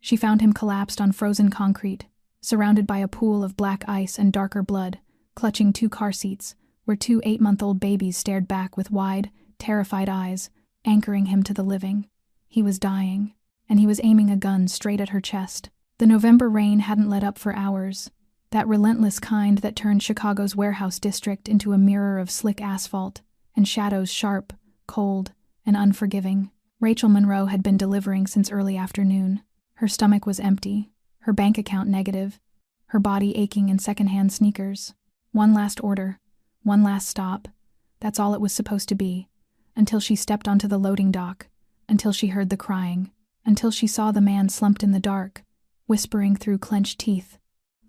She found him collapsed on frozen concrete, surrounded by a pool of black ice and darker blood, clutching 2 car seats, where 2 8-month-old babies stared back with wide, terrified eyes, anchoring him to the living. He was dying, and he was aiming a gun straight at her chest. The November rain hadn't let up for hours, that relentless kind that turned Chicago's warehouse district into a mirror of slick asphalt, and shadows sharp, cold, and unforgiving. Rachel Monroe had been delivering since early afternoon. Her stomach was empty, her bank account negative, her body aching in secondhand sneakers. One last order, one last stop. That's all it was supposed to be, until she stepped onto the loading dock, until she heard the crying, until she saw the man slumped in the dark, whispering through clenched teeth,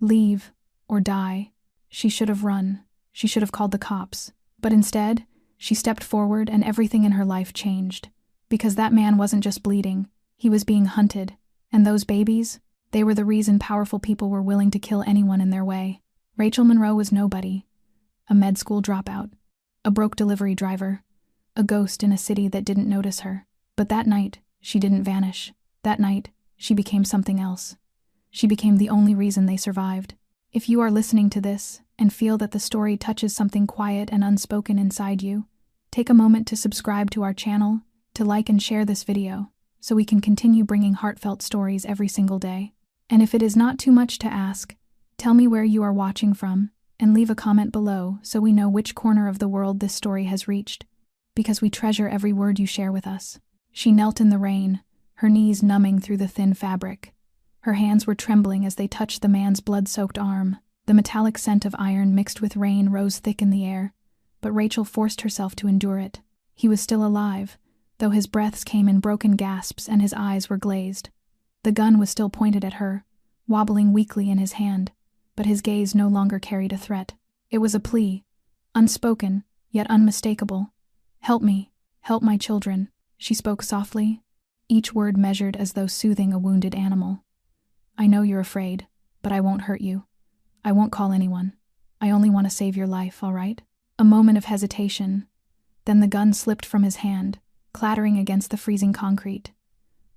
"Leave, or die." She should have run. She should have called the cops. But instead, she stepped forward and everything in her life changed. Because that man wasn't just bleeding, he was being hunted. And those babies, they were the reason powerful people were willing to kill anyone in their way. Rachel Monroe was nobody. A med school dropout. A broke delivery driver. A ghost in a city that didn't notice her. But that night, she didn't vanish. That night, she became something else. She became the only reason they survived. If you are listening to this and feel that the story touches something quiet and unspoken inside you, take a moment to subscribe to our channel, to like and share this video, so we can continue bringing heartfelt stories every single day. And if it is not too much to ask, tell me where you are watching from, and leave a comment below so we know which corner of the world this story has reached, because we treasure every word you share with us. She knelt in the rain, her knees numbing through the thin fabric. Her hands were trembling as they touched the man's blood-soaked arm. The metallic scent of iron mixed with rain rose thick in the air, but Rachel forced herself to endure it. He was still alive, though his breaths came in broken gasps and his eyes were glazed. The gun was still pointed at her, wobbling weakly in his hand, but his gaze no longer carried a threat. It was a plea, unspoken, yet unmistakable. "Help me, help my children," she spoke softly, each word measured as though soothing a wounded animal. "I know you're afraid, but I won't hurt you. I won't call anyone. I only want to save your life, all right?" A moment of hesitation, then the gun slipped from his hand, clattering against the freezing concrete.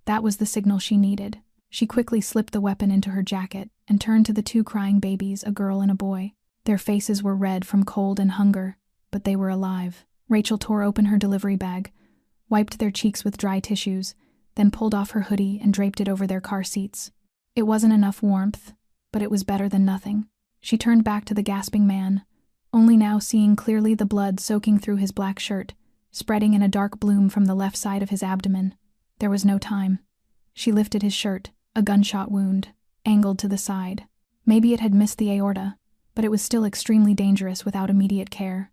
That was the signal she needed. She quickly slipped the weapon into her jacket and turned to the 2 crying babies, a girl and a boy. Their faces were red from cold and hunger, but they were alive. Rachel tore open her delivery bag, wiped their cheeks with dry tissues, then pulled off her hoodie and draped it over their car seats. It wasn't enough warmth, but it was better than nothing. She turned back to the gasping man, only now seeing clearly the blood soaking through his black shirt, spreading in a dark bloom from the left side of his abdomen. There was no time. She lifted his shirt, a gunshot wound, angled to the side. Maybe it had missed the aorta, but it was still extremely dangerous without immediate care.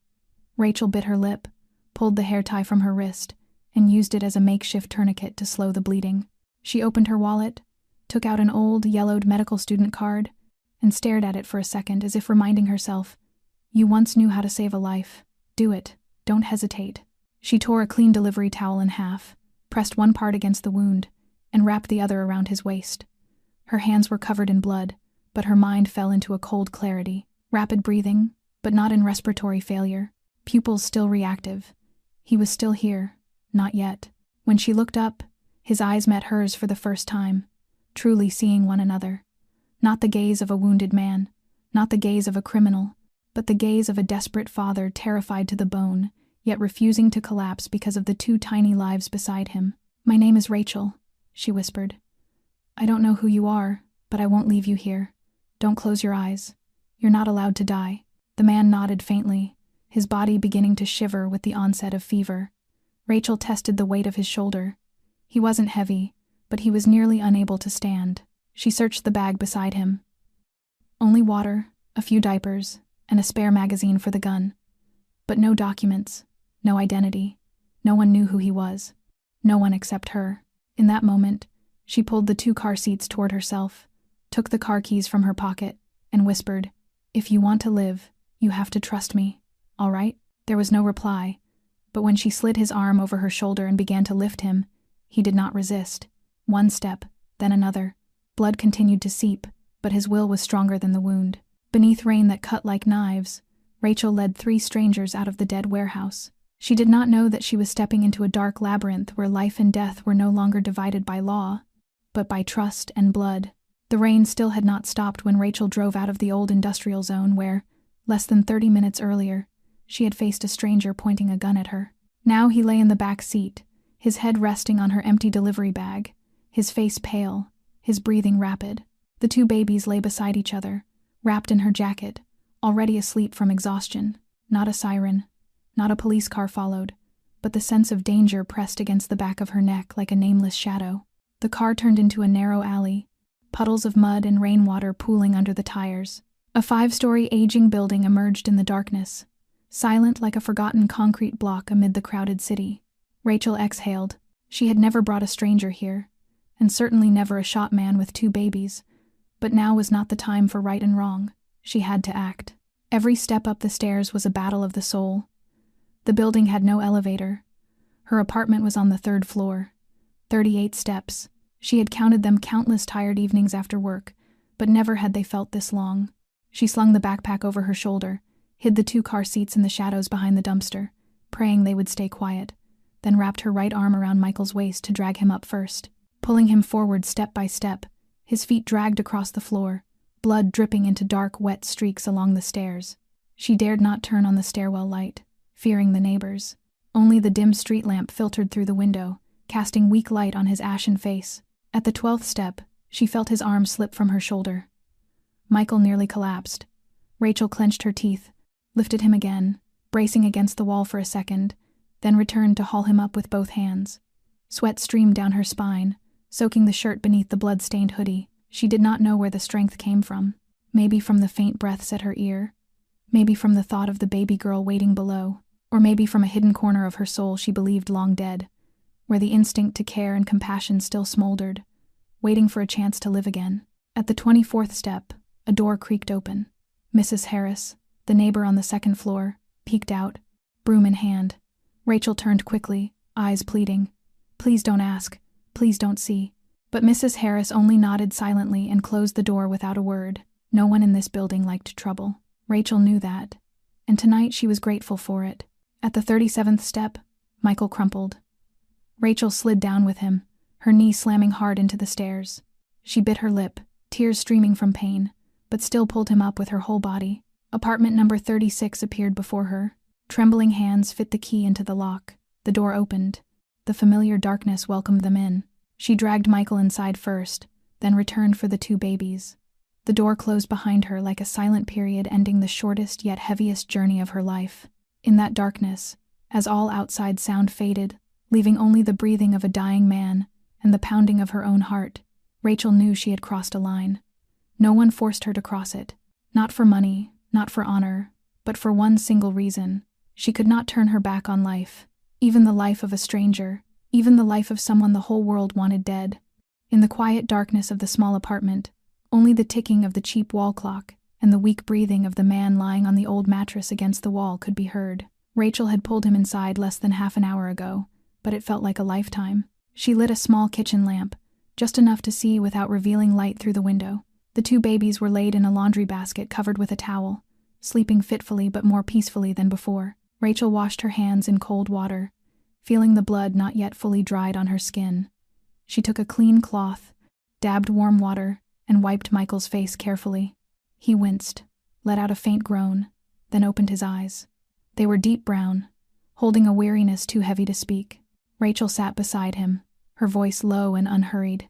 Rachel bit her lip, pulled the hair tie from her wrist, and used it as a makeshift tourniquet to slow the bleeding. She opened her wallet, took out an old, yellowed medical student card, and stared at it for a second as if reminding herself, "You once knew how to save a life. Do it. Don't hesitate." She tore a clean delivery towel in half, pressed one part against the wound, and wrapped the other around his waist. Her hands were covered in blood, but her mind fell into a cold clarity. Rapid breathing, but not in respiratory failure. Pupils still reactive. He was still here. Not yet. When she looked up, his eyes met hers for the first time, truly seeing one another. Not the gaze of a wounded man, not the gaze of a criminal, but the gaze of a desperate father terrified to the bone, yet refusing to collapse because of the 2 tiny lives beside him. "My name is Rachel," she whispered. "I don't know who you are, but I won't leave you here. Don't close your eyes. You're not allowed to die." The man nodded faintly, his body beginning to shiver with the onset of fever. Rachel tested the weight of his shoulder. He wasn't heavy, but he was nearly unable to stand. She searched the bag beside him. Only water, a few diapers, and a spare magazine for the gun. But no documents, no identity. No one knew who he was. No one except her. In that moment, she pulled the 2 car seats toward herself, took the car keys from her pocket, and whispered, "If you want to live, you have to trust me, all right?" There was no reply, but when she slid his arm over her shoulder and began to lift him, he did not resist. One step, then another. Blood continued to seep, but his will was stronger than the wound. Beneath rain that cut like knives, Rachel led 3 strangers out of the dead warehouse. She did not know that she was stepping into a dark labyrinth where life and death were no longer divided by law. but by trust and blood. The rain still had not stopped when Rachel drove out of the old industrial zone where, less than 30 minutes earlier, she had faced a stranger pointing a gun at her. Now he lay in the back seat, his head resting on her empty delivery bag, his face pale, his breathing rapid. The two babies lay beside each other, wrapped in her jacket, already asleep from exhaustion. Not a siren, not a police car followed, but the sense of danger pressed against the back of her neck like a nameless shadow. The car turned into a narrow alley, puddles of mud and rainwater pooling under the tires. A 5-story aging building emerged in the darkness, silent like a forgotten concrete block amid the crowded city. Rachel exhaled. She had never brought a stranger here, and certainly never a shot man with 2 babies, but now was not the time for right and wrong. She had to act. Every step up the stairs was a battle of the soul. The building had no elevator. Her apartment was on the 3rd floor. 38 steps. She had counted them countless tired evenings after work, but never had they felt this long. She slung the backpack over her shoulder, hid the 2 car seats in the shadows behind the dumpster, praying they would stay quiet, then wrapped her right arm around Michael's waist to drag him up first. Pulling him forward step by step, his feet dragged across the floor, blood dripping into dark, wet streaks along the stairs. She dared not turn on the stairwell light, fearing the neighbors. Only the dim street lamp filtered through the window, casting weak light on his ashen face. At the 12th step, she felt his arm slip from her shoulder. Michael nearly collapsed. Rachel clenched her teeth, lifted him again, bracing against the wall for a second, then returned to haul him up with both hands. Sweat streamed down her spine, soaking the shirt beneath the blood-stained hoodie. She did not know where the strength came from. Maybe from the faint breaths at her ear, maybe from the thought of the baby girl waiting below, or maybe from a hidden corner of her soul she believed long dead, where the instinct to care and compassion still smoldered, waiting for a chance to live again. At the 24th step, a door creaked open. Mrs. Harris, the neighbor on the 2nd floor, peeked out, broom in hand. Rachel turned quickly, eyes pleading. "Please don't ask. Please don't see." But Mrs. Harris only nodded silently and closed the door without a word. No one in this building liked trouble. Rachel knew that, and tonight she was grateful for it. At the 37th step, Michael crumpled. Rachel slid down with him, her knee slamming hard into the stairs. She bit her lip, tears streaming from pain, but still pulled him up with her whole body. Apartment number 36 appeared before her. Trembling hands fit the key into the lock. The door opened. The familiar darkness welcomed them in. She dragged Michael inside first, then returned for the 2 babies. The door closed behind her like a silent period ending the shortest yet heaviest journey of her life. In that darkness, as all outside sound faded, leaving only the breathing of a dying man and the pounding of her own heart, Rachel knew she had crossed a line. No one forced her to cross it. Not for money, not for honor, but for one single reason. She could not turn her back on life, even the life of a stranger, even the life of someone the whole world wanted dead. In the quiet darkness of the small apartment, only the ticking of the cheap wall clock and the weak breathing of the man lying on the old mattress against the wall could be heard. Rachel had pulled him inside less than half an hour ago, but it felt like a lifetime. She lit a small kitchen lamp, just enough to see without revealing light through the window. The 2 babies were laid in a laundry basket covered with a towel, sleeping fitfully but more peacefully than before. Rachel washed her hands in cold water, feeling the blood not yet fully dried on her skin. She took a clean cloth, dabbed warm water, and wiped Michael's face carefully. He winced, let out a faint groan, then opened his eyes. They were deep brown, holding a weariness too heavy to speak. Rachel sat beside him, her voice low and unhurried.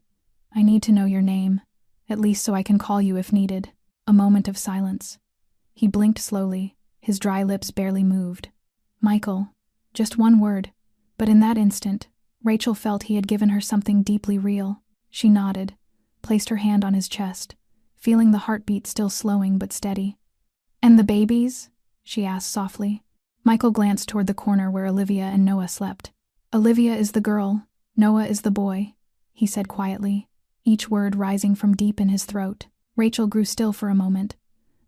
"I need to know your name, at least so I can call you if needed." A moment of silence. He blinked slowly, his dry lips barely moved. "Michael," just one word, but in that instant, Rachel felt he had given her something deeply real. She nodded, placed her hand on his chest, feeling the heartbeat still slowing but steady. "And the babies?" she asked softly. Michael glanced toward the corner where Olivia and Noah slept. "Olivia is the girl, Noah is the boy," he said quietly, each word rising from deep in his throat. Rachel grew still for a moment.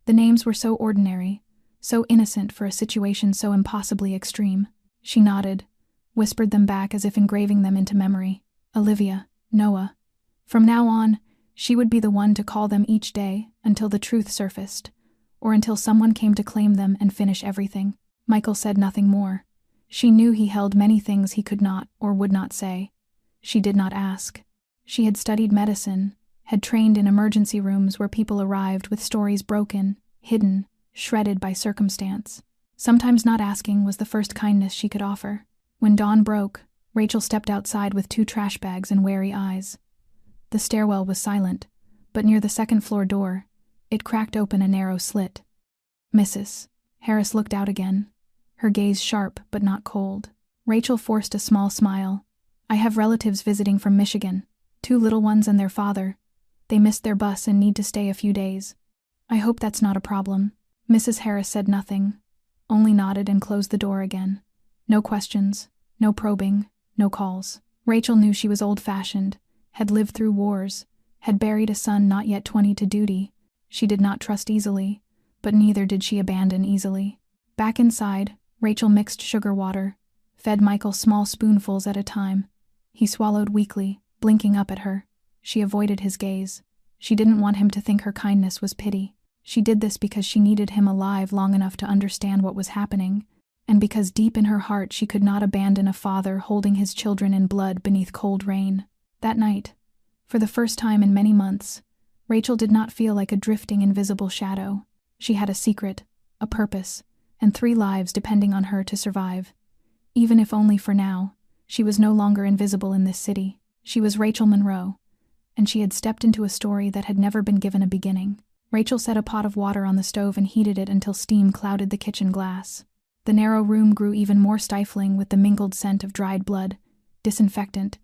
The names were so ordinary, so innocent for a situation so impossibly extreme. She nodded, whispered them back as if engraving them into memory. Olivia, Noah. From now on, she would be the one to call them each day until the truth surfaced, or until someone came to claim them and finish everything. Michael said nothing more. She knew he held many things he could not or would not say. She did not ask. She had studied medicine, had trained in emergency rooms where people arrived with stories broken, hidden, shredded by circumstance. Sometimes not asking was the first kindness she could offer. When dawn broke, Rachel stepped outside with 2 trash bags and wary eyes. The stairwell was silent, but near the second-floor door, it cracked open a narrow slit. "Mrs." Harris looked out again, her gaze sharp but not cold. Rachel forced a small smile. "I have relatives visiting from Michigan, 2 little ones and their father. They missed their bus and need to stay a few days. I hope that's not a problem." Mrs. Harris said nothing, only nodded and closed the door again. No questions, no probing, no calls. Rachel knew she was old-fashioned, had lived through wars, had buried a son not yet 20 to duty. She did not trust easily, but neither did she abandon easily. Back inside, Rachel mixed sugar water, fed Michael small spoonfuls at a time. He swallowed weakly, blinking up at her. She avoided his gaze. She didn't want him to think her kindness was pity. She did this because she needed him alive long enough to understand what was happening, and because deep in her heart she could not abandon a father holding his children in blood beneath cold rain. That night, for the first time in many months, Rachel did not feel like a drifting invisible shadow. She had a secret, a purpose, and 3 lives depending on her to survive. Even if only for now, she was no longer invisible in this city. She was Rachel Monroe, and she had stepped into a story that had never been given a beginning. Rachel set a pot of water on the stove and heated it until steam clouded the kitchen glass. The narrow room grew even more stifling with the mingled scent of dried blood, disinfectant,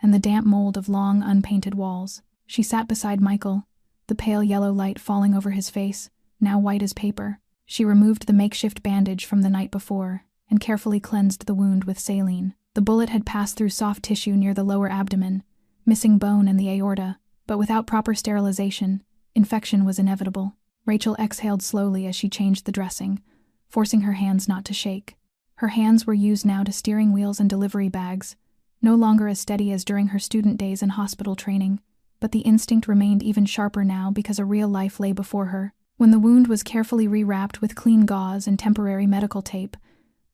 and the damp mold of long, unpainted walls. She sat beside Michael, the pale yellow light falling over his face, now white as paper. She removed the makeshift bandage from the night before and carefully cleansed the wound with saline. The bullet had passed through soft tissue near the lower abdomen, missing bone and the aorta, but without proper sterilization, infection was inevitable. Rachel exhaled slowly as she changed the dressing, forcing her hands not to shake. Her hands were used now to steering wheels and delivery bags, no longer as steady as during her student days and hospital training, but the instinct remained even sharper now because a real life lay before her. When the wound was carefully rewrapped with clean gauze and temporary medical tape,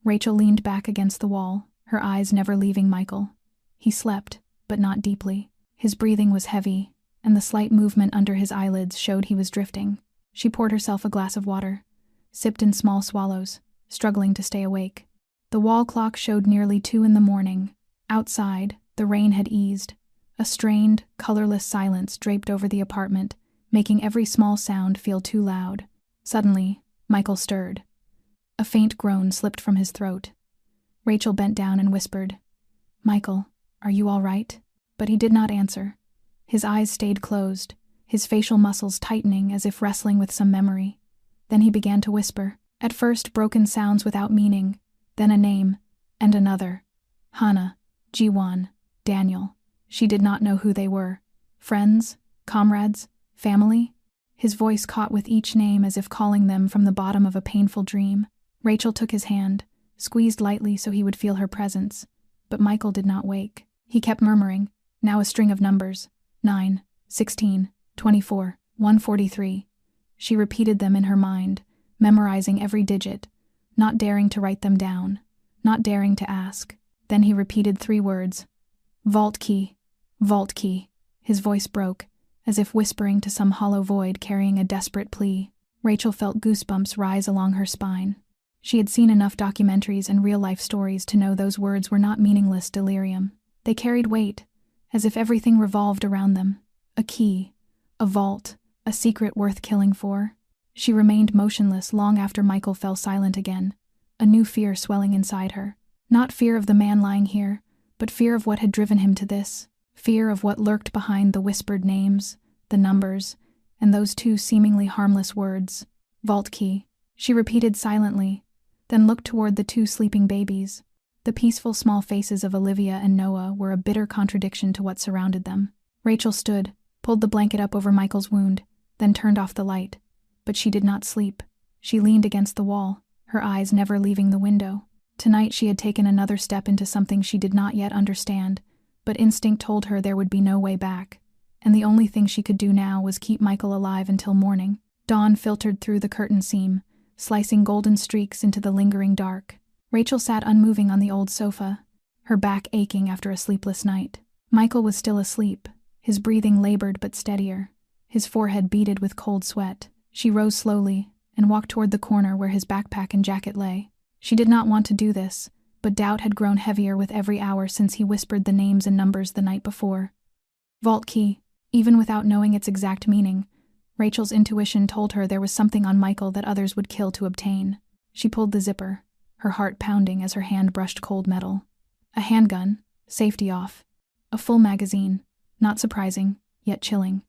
Rachel leaned back against the wall, her eyes never leaving Michael. He slept, but not deeply. His breathing was heavy, and the slight movement under his eyelids showed he was drifting. She poured herself a glass of water, sipped in small swallows, struggling to stay awake. The wall clock showed nearly 2 in the morning. Outside, the rain had eased. A strained, colorless silence draped over the apartment, making every small sound feel too loud. Suddenly, Michael stirred. A faint groan slipped from his throat. Rachel bent down and whispered, "Michael, are you all right?" But he did not answer. His eyes stayed closed, his facial muscles tightening as if wrestling with some memory. Then he began to whisper, at first broken sounds without meaning, then a name, and another. Hannah, Jiwan, Daniel. She did not know who they were. Friends? Comrades? Family? His voice caught with each name as if calling them from the bottom of a painful dream. Rachel took his hand, squeezed lightly so he would feel her presence. But Michael did not wake. He kept murmuring, now a string of numbers. 9, 16, 24, 143. She repeated them in her mind, memorizing every digit, not daring to write them down, not daring to ask. Then he repeated 3 words. Vault key, vault key. His voice broke, as if whispering to some hollow void carrying a desperate plea. Rachel felt goosebumps rise along her spine. She had seen enough documentaries and real-life stories to know those words were not meaningless delirium. They carried weight, as if everything revolved around them. A key, a vault, a secret worth killing for. She remained motionless long after Michael fell silent again, a new fear swelling inside her. Not fear of the man lying here, but fear of what had driven him to this. Fear of what lurked behind the whispered names, the numbers, and those 2 seemingly harmless words. Vault key. She repeated silently, then looked toward the 2 sleeping babies. The peaceful small faces of Olivia and Noah were a bitter contradiction to what surrounded them. Rachel stood, pulled the blanket up over Michael's wound, then turned off the light. But she did not sleep. She leaned against the wall, her eyes never leaving the window. Tonight she had taken another step into something she did not yet understand, but instinct told her there would be no way back, and the only thing she could do now was keep Michael alive until morning. Dawn filtered through the curtain seam, slicing golden streaks into the lingering dark. Rachel sat unmoving on the old sofa, her back aching after a sleepless night. Michael was still asleep, his breathing labored but steadier, his forehead beaded with cold sweat. She rose slowly and walked toward the corner where his backpack and jacket lay. She did not want to do this, but doubt had grown heavier with every hour since he whispered the names and numbers the night before. Vault key. Even without knowing its exact meaning, Rachel's intuition told her there was something on Michael that others would kill to obtain. She pulled the zipper, her heart pounding as her hand brushed cold metal. A handgun, safety off. A full magazine, not surprising, yet chilling.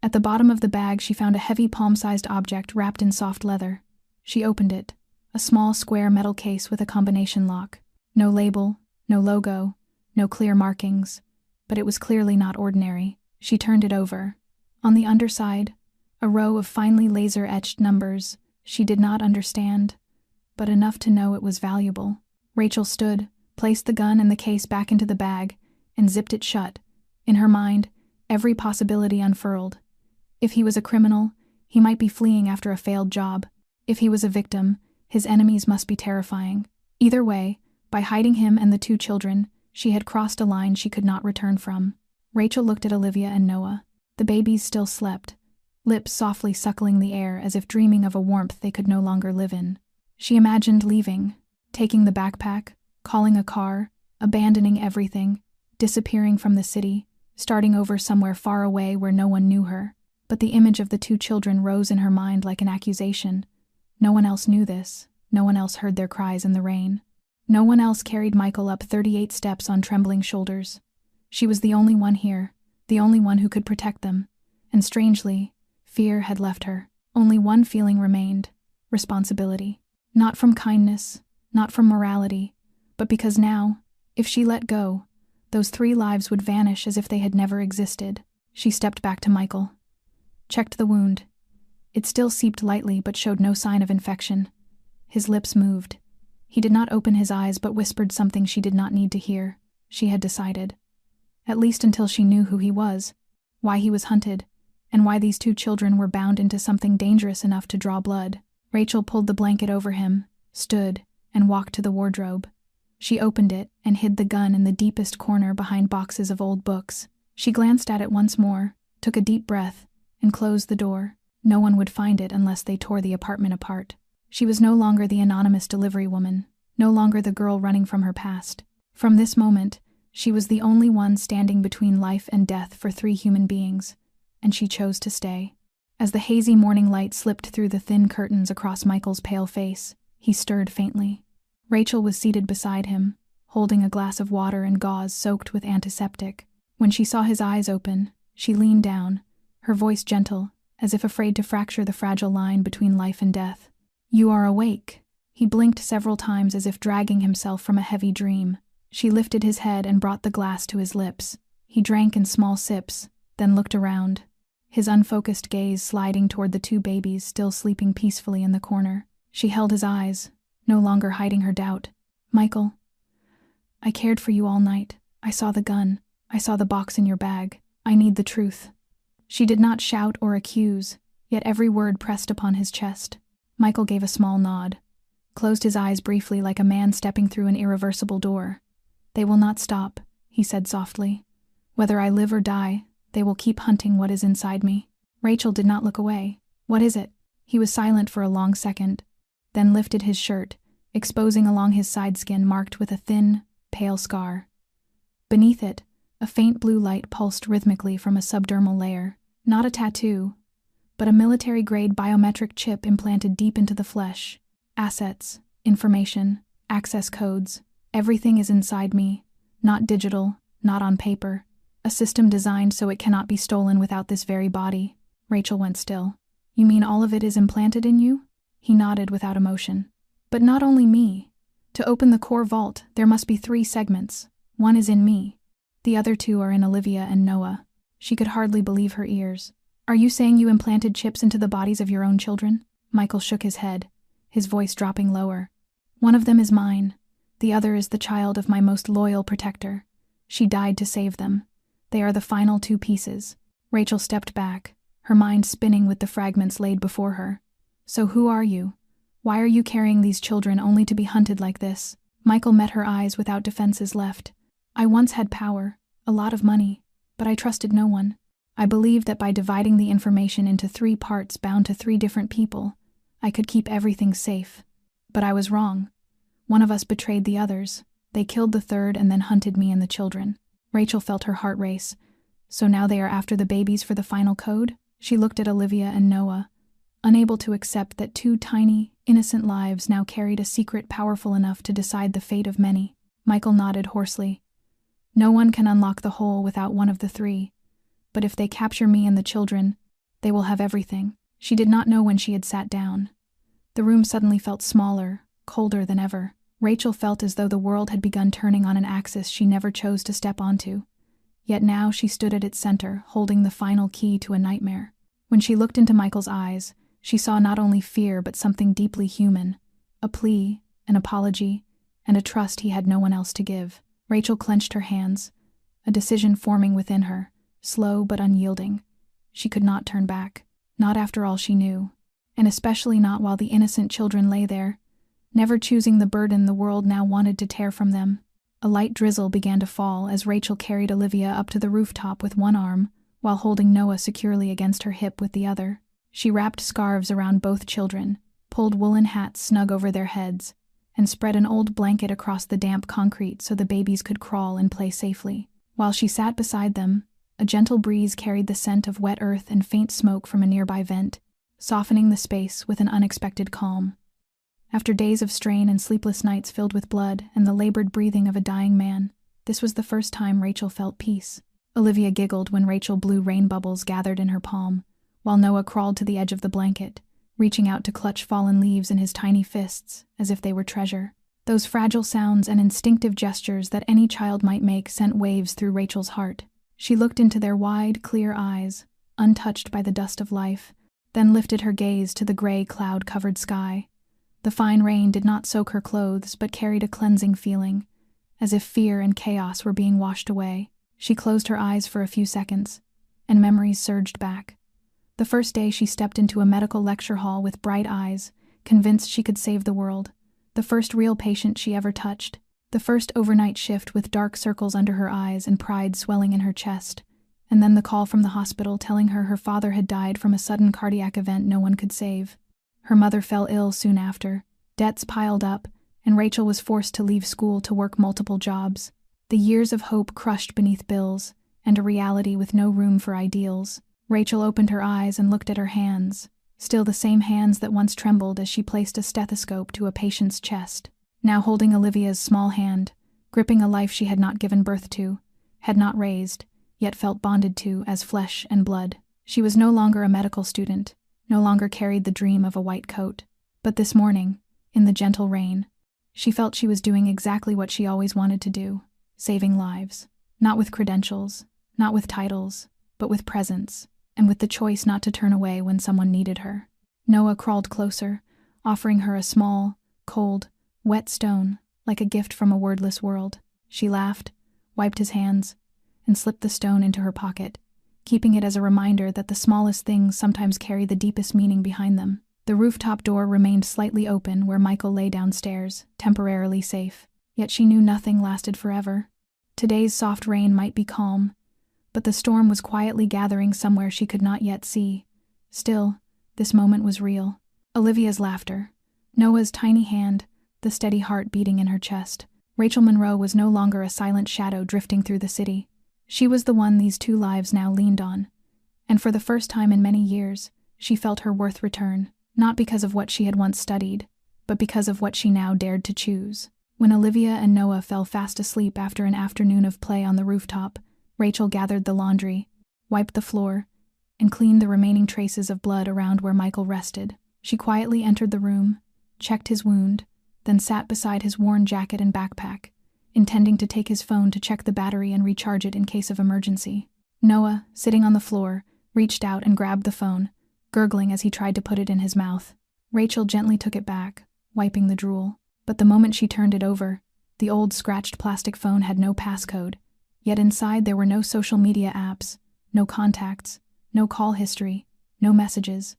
At the bottom of the bag she found a heavy palm-sized object wrapped in soft leather. She opened it, a small square metal case with a combination lock. No label, no logo, no clear markings, but it was clearly not ordinary. She turned it over. On the underside, a row of finely laser-etched numbers she did not understand, but enough to know it was valuable. Rachel stood, placed the gun and the case back into the bag, and zipped it shut. In her mind, every possibility unfurled. If he was a criminal, he might be fleeing after a failed job. If he was a victim, his enemies must be terrifying. Either way, by hiding him and the 2 children, she had crossed a line she could not return from. Rachel looked at Olivia and Noah. The babies still slept, lips softly suckling the air as if dreaming of a warmth they could no longer live in. She imagined leaving, taking the backpack, calling a car, abandoning everything, disappearing from the city, starting over somewhere far away where no one knew her. But the image of the 2 children rose in her mind like an accusation. No one else knew this. No one else heard their cries in the rain. No one else carried Michael up 38 steps on trembling shoulders. She was the only one here, the only one who could protect them. And strangely, fear had left her. Only one feeling remained: responsibility. Not from kindness, not from morality, but because now, if she let go, those 3 lives would vanish as if they had never existed. She stepped back to Michael. Checked the wound. It still seeped lightly but showed no sign of infection. His lips moved. He did not open his eyes but whispered something she did not need to hear. She had decided. At least until she knew who he was, why he was hunted, and why these 2 children were bound into something dangerous enough to draw blood. Rachel pulled the blanket over him, stood, and walked to the wardrobe. She opened it and hid the gun in the deepest corner behind boxes of old books. She glanced at it once more, took a deep breath, and closed the door. No one would find it unless they tore the apartment apart. She was no longer the anonymous delivery woman, no longer the girl running from her past. From this moment, she was the only one standing between life and death for 3 human beings, and she chose to stay. As the hazy morning light slipped through the thin curtains across Michael's pale face, he stirred faintly. Rachel was seated beside him, holding a glass of water and gauze soaked with antiseptic. When she saw his eyes open, she leaned down, her voice gentle, as if afraid to fracture the fragile line between life and death. "You are awake." He blinked several times as if dragging himself from a heavy dream. She lifted his head and brought the glass to his lips. He drank in small sips, then looked around, his unfocused gaze sliding toward the 2 babies still sleeping peacefully in the corner. She held his eyes, no longer hiding her doubt. "Michael, I cared for you all night. I saw the gun. I saw the box in your bag. I need the truth." She did not shout or accuse, yet every word pressed upon his chest. Michael gave a small nod, closed his eyes briefly like a man stepping through an irreversible door. "They will not stop," he said softly. "Whether I live or die, they will keep hunting what is inside me." Rachel did not look away. "What is it?" He was silent for a long second, then lifted his shirt, exposing along his side skin marked with a thin, pale scar. Beneath it, a faint blue light pulsed rhythmically from a subdermal layer. Not a tattoo, but a military-grade biometric chip implanted deep into the flesh. Assets, information, access codes, everything is inside me. Not digital, not on paper. A system designed so it cannot be stolen without this very body. Rachel went still. "You mean all of it is implanted in you?" He nodded without emotion. "But not only me. To open the core vault, there must be 3 segments. One is in me. The other 2 are in Olivia and Noah." She could hardly believe her ears. "Are you saying you implanted chips into the bodies of your own children?" Michael shook his head, his voice dropping lower. "One of them is mine. The other is the child of my most loyal protector. She died to save them. They are the final 2 pieces." Rachel stepped back, her mind spinning with the fragments laid before her. "So who are you? Why are you carrying these children only to be hunted like this?" Michael met her eyes without defenses left. "I once had power, a lot of money, but I trusted no one. I believed that by dividing the information into 3 parts bound to 3 different people, I could keep everything safe. But I was wrong. One of us betrayed the others. They killed the third and then hunted me and the children. Rachel felt her heart race. So now they are after the babies for the final code? She looked at Olivia and Noah, unable to accept that 2 tiny, innocent lives now carried a secret powerful enough to decide the fate of many. Michael nodded hoarsely. No one can unlock the whole without one of the 3. But if they capture me and the children, they will have everything. She did not know when she had sat down. The room suddenly felt smaller, colder than ever. Rachel felt as though the world had begun turning on an axis she never chose to step onto. Yet now she stood at its center, holding the final key to a nightmare. When she looked into Michael's eyes, she saw not only fear but something deeply human, a plea, an apology, and a trust he had no one else to give. Rachel clenched her hands, a decision forming within her, slow but unyielding. She could not turn back, not after all she knew, and especially not while the innocent children lay there, never choosing the burden the world now wanted to tear from them. A light drizzle began to fall as Rachel carried Olivia up to the rooftop with one arm, while holding Noah securely against her hip with the other. She wrapped scarves around both children, pulled woolen hats snug over their heads, and spread an old blanket across the damp concrete so the babies could crawl and play safely. While she sat beside them, a gentle breeze carried the scent of wet earth and faint smoke from a nearby vent, softening the space with an unexpected calm. After days of strain and sleepless nights filled with blood and the labored breathing of a dying man, this was the first time Rachel felt peace. Olivia giggled when Rachel blew rain bubbles gathered in her palm, while Noah crawled to the edge of the blanket, reaching out to clutch fallen leaves in his tiny fists as if they were treasure. Those fragile sounds and instinctive gestures that any child might make sent waves through Rachel's heart. She looked into their wide, clear eyes, untouched by the dust of life, then lifted her gaze to the gray, cloud-covered sky. The fine rain did not soak her clothes, but carried a cleansing feeling, as if fear and chaos were being washed away. She closed her eyes for a few seconds, and memories surged back. The first day she stepped into a medical lecture hall with bright eyes, convinced she could save the world. The first real patient she ever touched. The first overnight shift with dark circles under her eyes and pride swelling in her chest. And then the call from the hospital telling her father had died from a sudden cardiac event no one could save. Her mother fell ill soon after. Debts piled up, and Rachel was forced to leave school to work multiple jobs. The years of hope crushed beneath bills, and a reality with no room for ideals. Rachel opened her eyes and looked at her hands, still the same hands that once trembled as she placed a stethoscope to a patient's chest. Now holding Olivia's small hand, gripping a life she had not given birth to, had not raised, yet felt bonded to as flesh and blood. She was no longer a medical student, no longer carried the dream of a white coat. But this morning, in the gentle rain, she felt she was doing exactly what she always wanted to do, saving lives. Not with credentials, not with titles, but with presence, and with the choice not to turn away when someone needed her. Noah crawled closer, offering her a small, cold, wet stone, like a gift from a wordless world. She laughed, wiped his hands, and slipped the stone into her pocket, keeping it as a reminder that the smallest things sometimes carry the deepest meaning behind them. The rooftop door remained slightly open where Michael lay downstairs, temporarily safe. Yet she knew nothing lasted forever. Today's soft rain might be calm, but the storm was quietly gathering somewhere she could not yet see. Still, this moment was real. Olivia's laughter, Noah's tiny hand, the steady heart beating in her chest. Rachel Monroe was no longer a silent shadow drifting through the city. She was the one these 2 lives now leaned on, and for the first time in many years, she felt her worth return, not because of what she had once studied, but because of what she now dared to choose. When Olivia and Noah fell fast asleep after an afternoon of play on the rooftop, Rachel gathered the laundry, wiped the floor, and cleaned the remaining traces of blood around where Michael rested. She quietly entered the room, checked his wound, then sat beside his worn jacket and backpack, intending to take his phone to check the battery and recharge it in case of emergency. Noah, sitting on the floor, reached out and grabbed the phone, gurgling as he tried to put it in his mouth. Rachel gently took it back, wiping the drool. But the moment she turned it over, the old scratched plastic phone had no passcode, yet inside there were no social media apps, no contacts, no call history, no messages.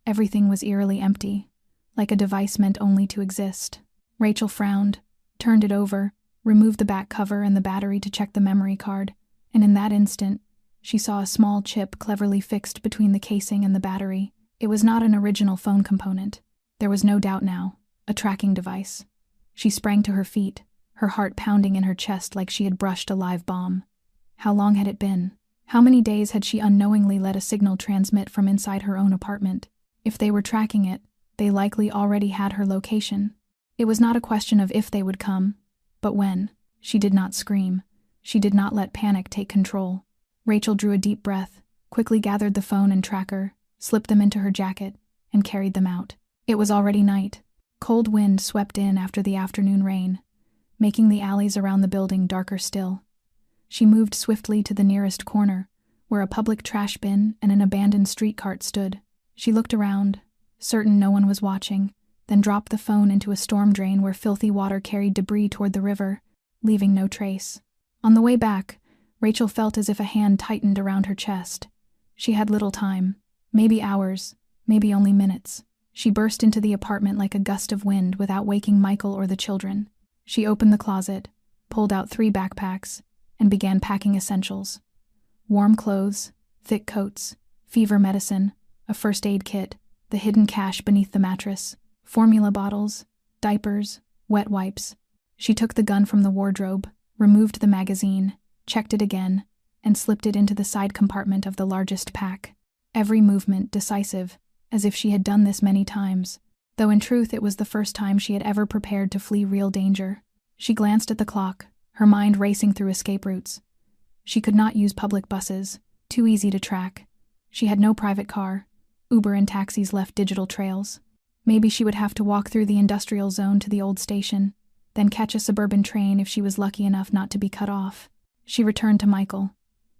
Everything was eerily empty, like a device meant only to exist. Rachel frowned, turned it over, removed the back cover and the battery to check the memory card, and in that instant, She saw a small chip cleverly fixed between the casing and the battery. It was not an original phone component. There was no doubt now. A tracking device. She sprang to her feet, her heart pounding in her chest like she had brushed a live bomb. How long had it been? How many days had she unknowingly let a signal transmit from inside her own apartment? If they were tracking it, they likely already had her location. It was not a question of if they would come, but when. She did not scream. She did not let panic take control. Rachel drew a deep breath, quickly gathered the phone and tracker, slipped them into her jacket, and carried them out. It was already night. Cold wind swept in after the afternoon rain, making the alleys around the building darker still. She moved swiftly to the nearest corner, where a public trash bin and an abandoned street cart stood. She looked around, certain no one was watching, then dropped the phone into a storm drain where filthy water carried debris toward the river, leaving no trace. On the way back, Rachel felt as if a hand tightened around her chest. She had little time, maybe hours, maybe only minutes. She burst into the apartment like a gust of wind without waking Michael or the children. She opened the closet, pulled out 3 backpacks, and began packing essentials. Warm clothes, thick coats, fever medicine, a first aid kit, the hidden cache beneath the mattress, formula bottles, diapers, wet wipes. She took the gun from the wardrobe, removed the magazine, checked it again, and slipped it into the side compartment of the largest pack. Every movement decisive, as if she had done this many times, though in truth it was the first time she had ever prepared to flee real danger. She glanced at the clock, her mind racing through escape routes. She could not use public buses, too easy to track. She had no private car. Uber and taxis left digital trails. Maybe she would have to walk through the industrial zone to the old station, then catch a suburban train if she was lucky enough not to be cut off. She returned to Michael.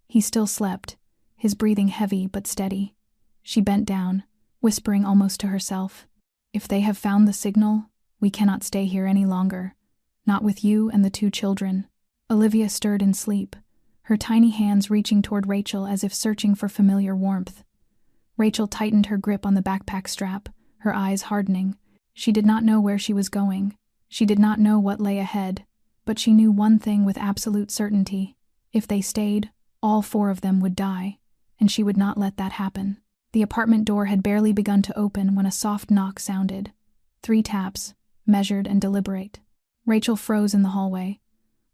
He still slept, his breathing heavy but steady. She bent down, whispering almost to herself, "If they have found the signal, we cannot stay here any longer. Not with you and the 2 children." Olivia stirred in sleep, her tiny hands reaching toward Rachel as if searching for familiar warmth. Rachel tightened her grip on the backpack strap, her eyes hardening. She did not know where she was going. She did not know what lay ahead, but she knew one thing with absolute certainty. If they stayed, all 4 of them would die, and she would not let that happen. The apartment door had barely begun to open when a soft knock sounded. 3 taps, measured and deliberate. Rachel froze in the hallway,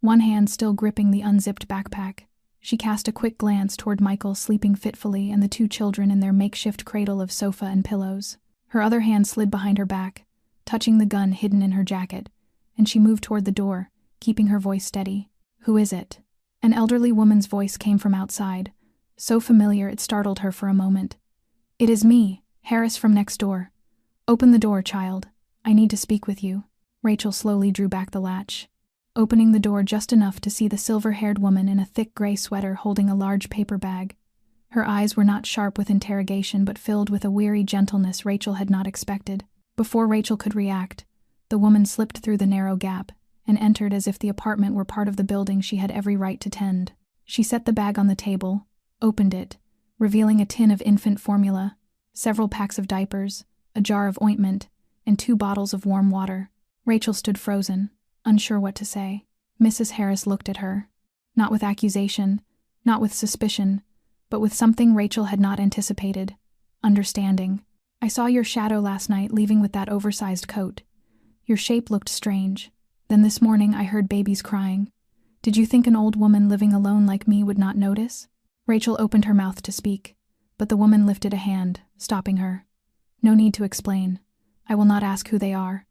one hand still gripping the unzipped backpack. She cast a quick glance toward Michael sleeping fitfully and the 2 children in their makeshift cradle of sofa and pillows. Her other hand slid behind her back, touching the gun hidden in her jacket, and she moved toward the door, keeping her voice steady. "Who is it?" An elderly woman's voice came from outside, so familiar it startled her for a moment. "It is me, Harris from next door. Open the door, child. I need to speak with you." Rachel slowly drew back the latch, opening the door just enough to see the silver-haired woman in a thick gray sweater holding a large paper bag. Her eyes were not sharp with interrogation but filled with a weary gentleness Rachel had not expected. Before Rachel could react, the woman slipped through the narrow gap and entered as if the apartment were part of the building she had every right to tend. She set the bag on the table, opened it, revealing a tin of infant formula, several packs of diapers, a jar of ointment, and 2 bottles of warm water. Rachel stood frozen, unsure what to say. Mrs. Harris looked at her, not with accusation, not with suspicion, but with something Rachel had not anticipated: understanding. "I saw your shadow last night leaving with that oversized coat. Your shape looked strange. Then this morning I heard babies crying. Did you think an old woman living alone like me would not notice?" Rachel opened her mouth to speak, but the woman lifted a hand, stopping her. "No need to explain. I will not ask who they are.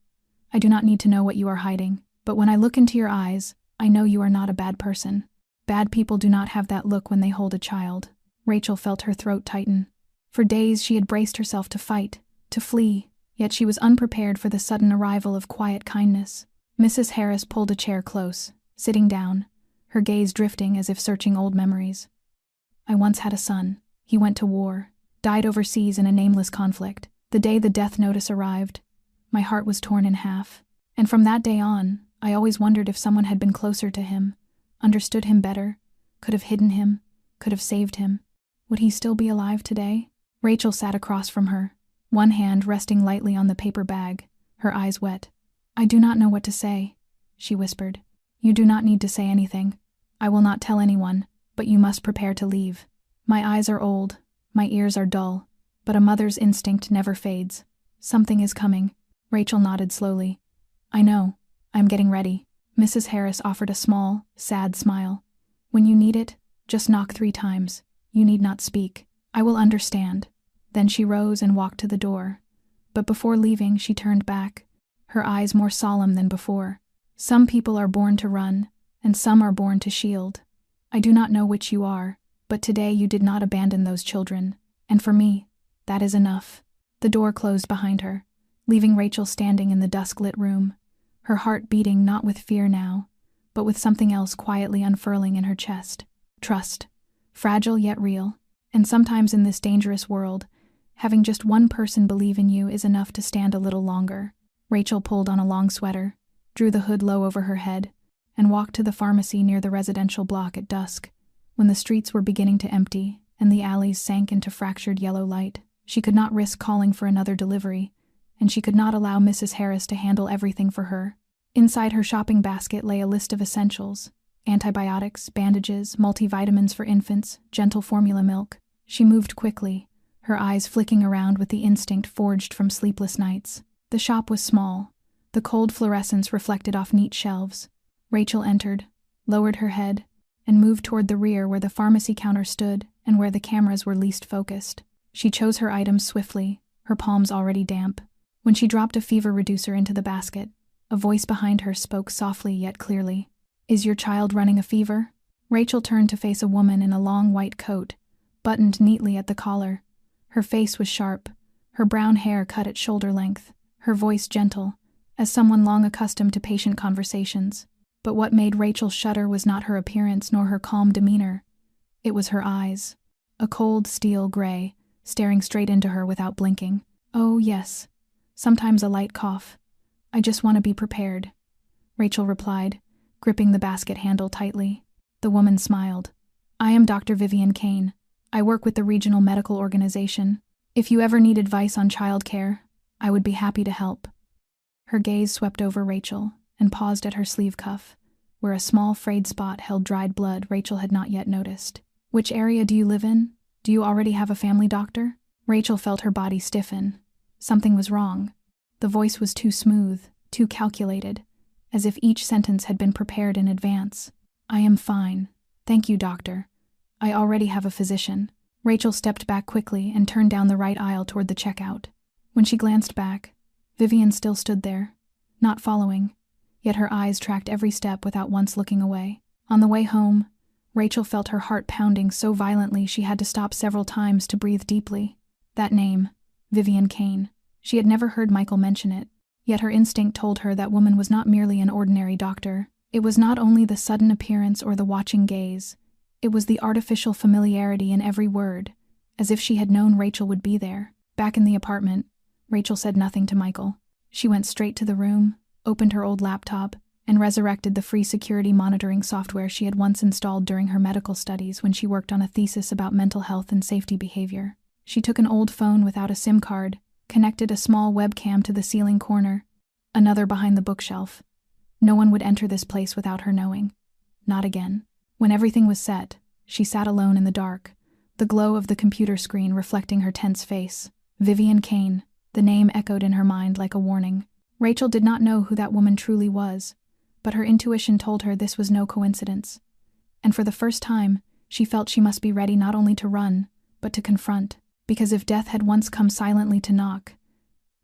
I do not need to know what you are hiding, but when I look into your eyes, I know you are not a bad person. Bad people do not have that look when they hold a child." Rachel felt her throat tighten. For days she had braced herself to fight, to flee, yet she was unprepared for the sudden arrival of quiet kindness. Mrs. Harris pulled a chair close, sitting down, her gaze drifting as if searching old memories. "I once had a son. He went to war, died overseas in a nameless conflict. The day the death notice arrived, my heart was torn in half. And from that day on, I always wondered if someone had been closer to him, understood him better, could have hidden him, could have saved him. Would he still be alive today?" Rachel sat across from her, one hand resting lightly on the paper bag, her eyes wet. "I do not know what to say," she whispered. "You do not need to say anything. I will not tell anyone, but you must prepare to leave. My eyes are old, my ears are dull, but a mother's instinct never fades. Something is coming. Rachel nodded slowly. I know. I'm getting ready. Mrs. Harris offered a small, sad smile. When you need it, just knock 3 times. You need not speak. I will understand. Then she rose and walked to the door. But before leaving, she turned back, her eyes more solemn than before. Some people are born to run, and some are born to shield. I do not know which you are, but today you did not abandon those children, and for me, that is enough. The door closed behind her, leaving Rachel standing in the dusk-lit room, her heart beating not with fear now, but with something else quietly unfurling in her chest. Trust. Fragile yet real, and sometimes in this dangerous world, having just one person believe in you is enough to stand a little longer. Rachel pulled on a long sweater, drew the hood low over her head, and walked to the pharmacy near the residential block at dusk, when the streets were beginning to empty and the alleys sank into fractured yellow light. She could not risk calling for another delivery, and she could not allow Mrs. Harris to handle everything for her. Inside her shopping basket lay a list of essentials: antibiotics, bandages, multivitamins for infants, gentle formula milk. She moved quickly, her eyes flicking around with the instinct forged from sleepless nights. The shop was small, the cold fluorescence reflected off neat shelves. Rachel entered, lowered her head, and moved toward the rear where the pharmacy counter stood and where the cameras were least focused. She chose her items swiftly, her palms already damp. When she dropped a fever reducer into the basket, a voice behind her spoke softly yet clearly. Is your child running a fever? Rachel turned to face a woman in a long white coat, buttoned neatly at the collar. Her face was sharp, her brown hair cut at shoulder length, her voice gentle, as someone long accustomed to patient conversations. But what made Rachel shudder was not her appearance nor her calm demeanor. It was her eyes, a cold steel gray, staring straight into her without blinking. Oh, yes. Sometimes a light cough. I just want to be prepared, Rachel replied, gripping the basket handle tightly. The woman smiled. I am Dr. Vivian Kane. I work with the regional medical organization. If you ever need advice on childcare, I would be happy to help. Her gaze swept over Rachel and paused at her sleeve cuff, where a small frayed spot held dried blood Rachel had not yet noticed. Which area do you live in? Do you already have a family doctor? Rachel felt her body stiffen. Something was wrong. The voice was too smooth, too calculated, as if each sentence had been prepared in advance. I am fine. Thank you, doctor. I already have a physician. Rachel stepped back quickly and turned down the right aisle toward the checkout. When she glanced back, Vivian still stood there, not following, yet her eyes tracked every step without once looking away. On the way home, Rachel felt her heart pounding so violently she had to stop several times to breathe deeply. That name, Vivian Kane. She had never heard Michael mention it, yet her instinct told her that woman was not merely an ordinary doctor. It was not only the sudden appearance or the watching gaze. It was the artificial familiarity in every word, as if she had known Rachel would be there. Back in the apartment, Rachel said nothing to Michael. She went straight to the room, opened her old laptop, and resurrected the free security monitoring software she had once installed during her medical studies when she worked on a thesis about mental health and safety behavior. She took an old phone without a SIM card, connected a small webcam to the ceiling corner, another behind the bookshelf. No one would enter this place without her knowing. Not again. When everything was set, she sat alone in the dark, the glow of the computer screen reflecting her tense face. Vivian Kane, the name echoed in her mind like a warning. Rachel did not know who that woman truly was, but her intuition told her this was no coincidence. And for the first time, she felt she must be ready not only to run, but to confront. Because if death had once come silently to knock,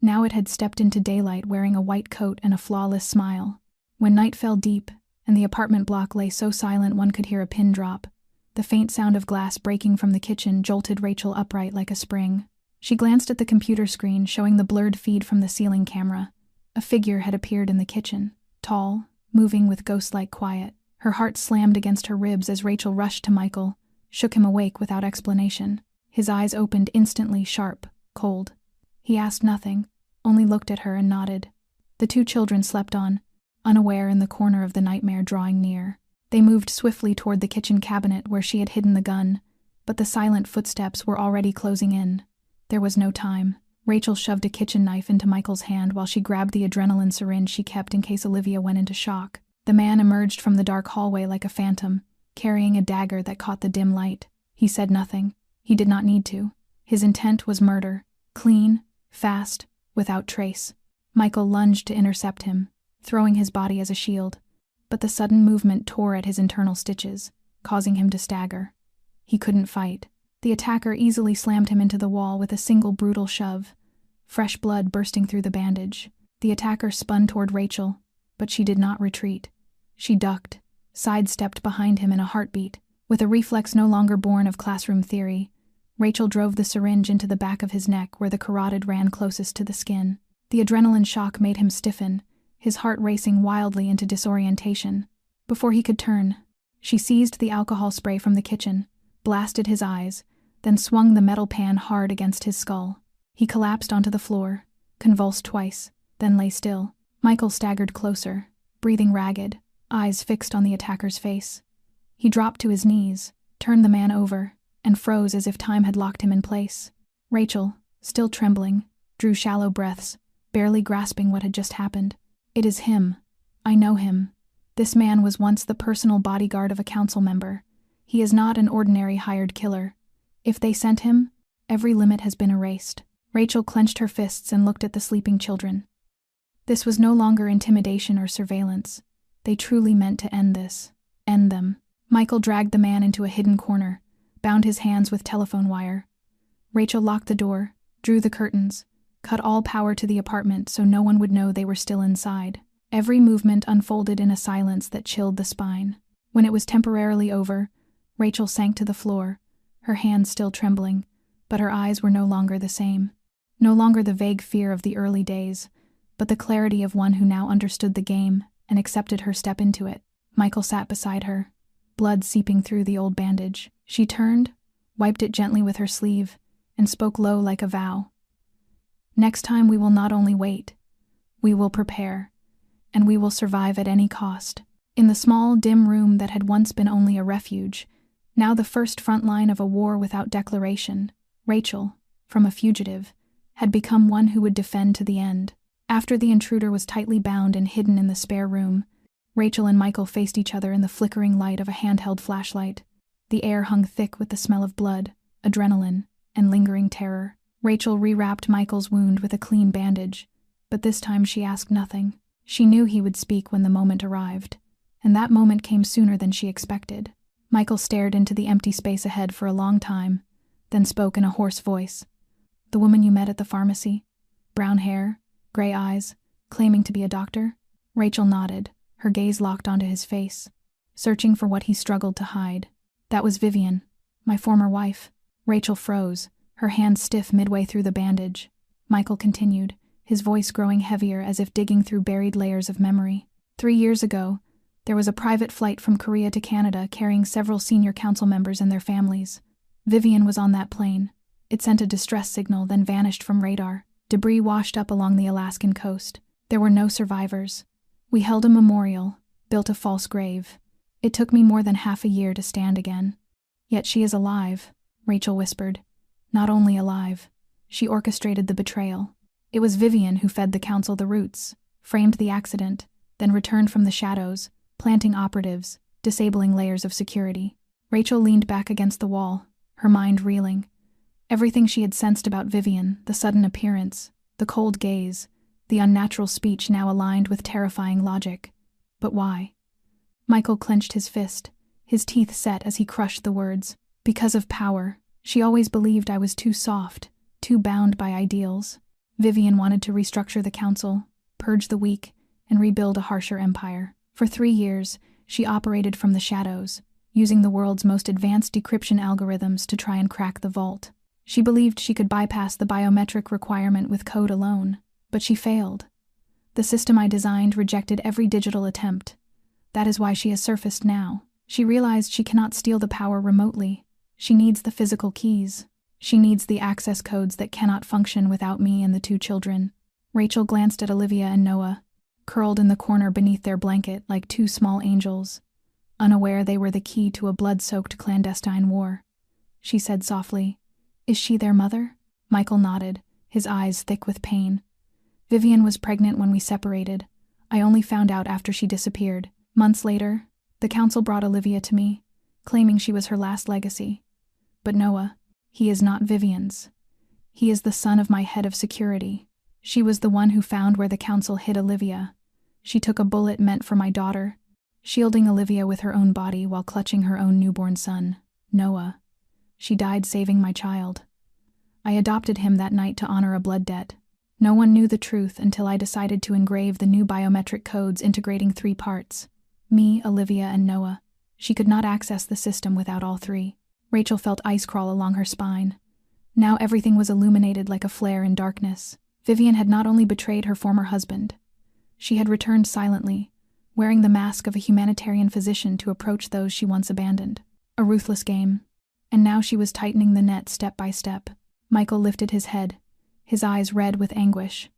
now it had stepped into daylight wearing a white coat and a flawless smile. When night fell deep, and the apartment block lay so silent one could hear a pin drop, the faint sound of glass breaking from the kitchen jolted Rachel upright like a spring. She glanced at the computer screen showing the blurred feed from the ceiling camera. A figure had appeared in the kitchen, tall, moving with ghost-like quiet. Her heart slammed against her ribs as Rachel rushed to Michael, shook him awake without explanation. His eyes opened instantly, sharp, cold. He asked nothing, only looked at her and nodded. The 2 children slept on, unaware in the corner of the nightmare drawing near. They moved swiftly toward the kitchen cabinet where she had hidden the gun, but the silent footsteps were already closing in. There was no time. Rachel shoved a kitchen knife into Michael's hand while she grabbed the adrenaline syringe she kept in case Olivia went into shock. The man emerged from the dark hallway like a phantom, carrying a dagger that caught the dim light. He said nothing. He did not need to. His intent was murder. Clean, fast, without trace. Michael lunged to intercept him, throwing his body as a shield. But the sudden movement tore at his internal stitches, causing him to stagger. He couldn't fight. The attacker easily slammed him into the wall with a single brutal shove, fresh blood bursting through the bandage. The attacker spun toward Rachel, but she did not retreat. She ducked, sidestepped behind him in a heartbeat. With a reflex no longer born of classroom theory, Rachel drove the syringe into the back of his neck where the carotid ran closest to the skin. The adrenaline shock made him stiffen, his heart racing wildly into disorientation. Before he could turn, she seized the alcohol spray from the kitchen, blasted his eyes, then swung the metal pan hard against his skull. He collapsed onto the floor, convulsed twice, then lay still. Michael staggered closer, breathing ragged, eyes fixed on the attacker's face. He dropped to his knees, turned the man over, and froze as if time had locked him in place. Rachel, still trembling, drew shallow breaths, barely grasping what had just happened. It is him. I know him. This man was once the personal bodyguard of a council member. He is not an ordinary hired killer. If they sent him, every limit has been erased. Rachel clenched her fists and looked at the sleeping children. This was no longer intimidation or surveillance. They truly meant to end this. End them. Michael dragged the man into a hidden corner, bound his hands with telephone wire. Rachel locked the door, drew the curtains, cut all power to the apartment so no one would know they were still inside. Every movement unfolded in a silence that chilled the spine. When it was temporarily over, Rachel sank to the floor, her hands still trembling, but her eyes were no longer the same. No longer the vague fear of the early days, but the clarity of one who now understood the game and accepted her step into it. Michael sat beside her, blood seeping through the old bandage. She turned, wiped it gently with her sleeve, and spoke low like a vow. Next time we will not only wait, we will prepare, and we will survive at any cost. In the small, dim room that had once been only a refuge, now the first front line of a war without declaration, Rachel, from a fugitive, had become one who would defend to the end. After the intruder was tightly bound and hidden in the spare room, Rachel and Michael faced each other in the flickering light of a handheld flashlight. The air hung thick with the smell of blood, adrenaline, and lingering terror. Rachel rewrapped Michael's wound with a clean bandage, but this time she asked nothing. She knew he would speak when the moment arrived, and that moment came sooner than she expected. Michael stared into the empty space ahead for a long time, then spoke in a hoarse voice. "The woman you met at the pharmacy? Brown hair, gray eyes, claiming to be a doctor?" Rachel nodded, her gaze locked onto his face, searching for what he struggled to hide. "That was Vivian, my former wife." Rachel froze, her hand stiff midway through the bandage. Michael continued, his voice growing heavier as if digging through buried layers of memory. 3 years ago, there was a private flight from Korea to Canada carrying several senior council members and their families. Vivian was on that plane. It sent a distress signal, then vanished from radar. Debris washed up along the Alaskan coast. There were no survivors. We held a memorial, built a false grave. It took me more than half a year to stand again. "Yet she is alive," Rachel whispered. "Not only alive, she orchestrated the betrayal. It was Vivian who fed the council the roots, framed the accident, then returned from the shadows, planting operatives, disabling layers of security." Rachel leaned back against the wall, her mind reeling. Everything she had sensed about Vivian, the sudden appearance, the cold gaze, the unnatural speech now aligned with terrifying logic. But why? Michael clenched his fist, his teeth set as he crushed the words. "Because of power. She always believed I was too soft, too bound by ideals. Vivian wanted to restructure the council, purge the weak, and rebuild a harsher empire. For 3 years, she operated from the shadows, using the world's most advanced decryption algorithms to try and crack the vault. She believed she could bypass the biometric requirement with code alone, but she failed. The system I designed rejected every digital attempt. That is why she has surfaced now. She realized she cannot steal the power remotely. She needs the physical keys. She needs the access codes that cannot function without me and the 2 children." Rachel glanced at Olivia and Noah, curled in the corner beneath their blanket like 2 small angels, unaware they were the key to a blood-soaked clandestine war. She said softly, "Is she their mother?" Michael nodded, his eyes thick with pain. "Vivian was pregnant when we separated. I only found out after she disappeared. Months later, the council brought Olivia to me, claiming she was her last legacy. But Noah, he is not Vivian's. He is the son of my head of security. She was the one who found where the council hid Olivia. She took a bullet meant for my daughter, shielding Olivia with her own body while clutching her own newborn son, Noah. She died saving my child. I adopted him that night to honor a blood debt. No one knew the truth until I decided to engrave the new biometric codes integrating 3 parts: me, Olivia, and Noah. She could not access the system without all 3. Rachel felt ice crawl along her spine. Now everything was illuminated like a flare in darkness. Vivian had not only betrayed her former husband, she had returned silently, wearing the mask of a humanitarian physician to approach those she once abandoned. A ruthless game. And now she was tightening the net step by step. Michael lifted his head, his eyes red with anguish.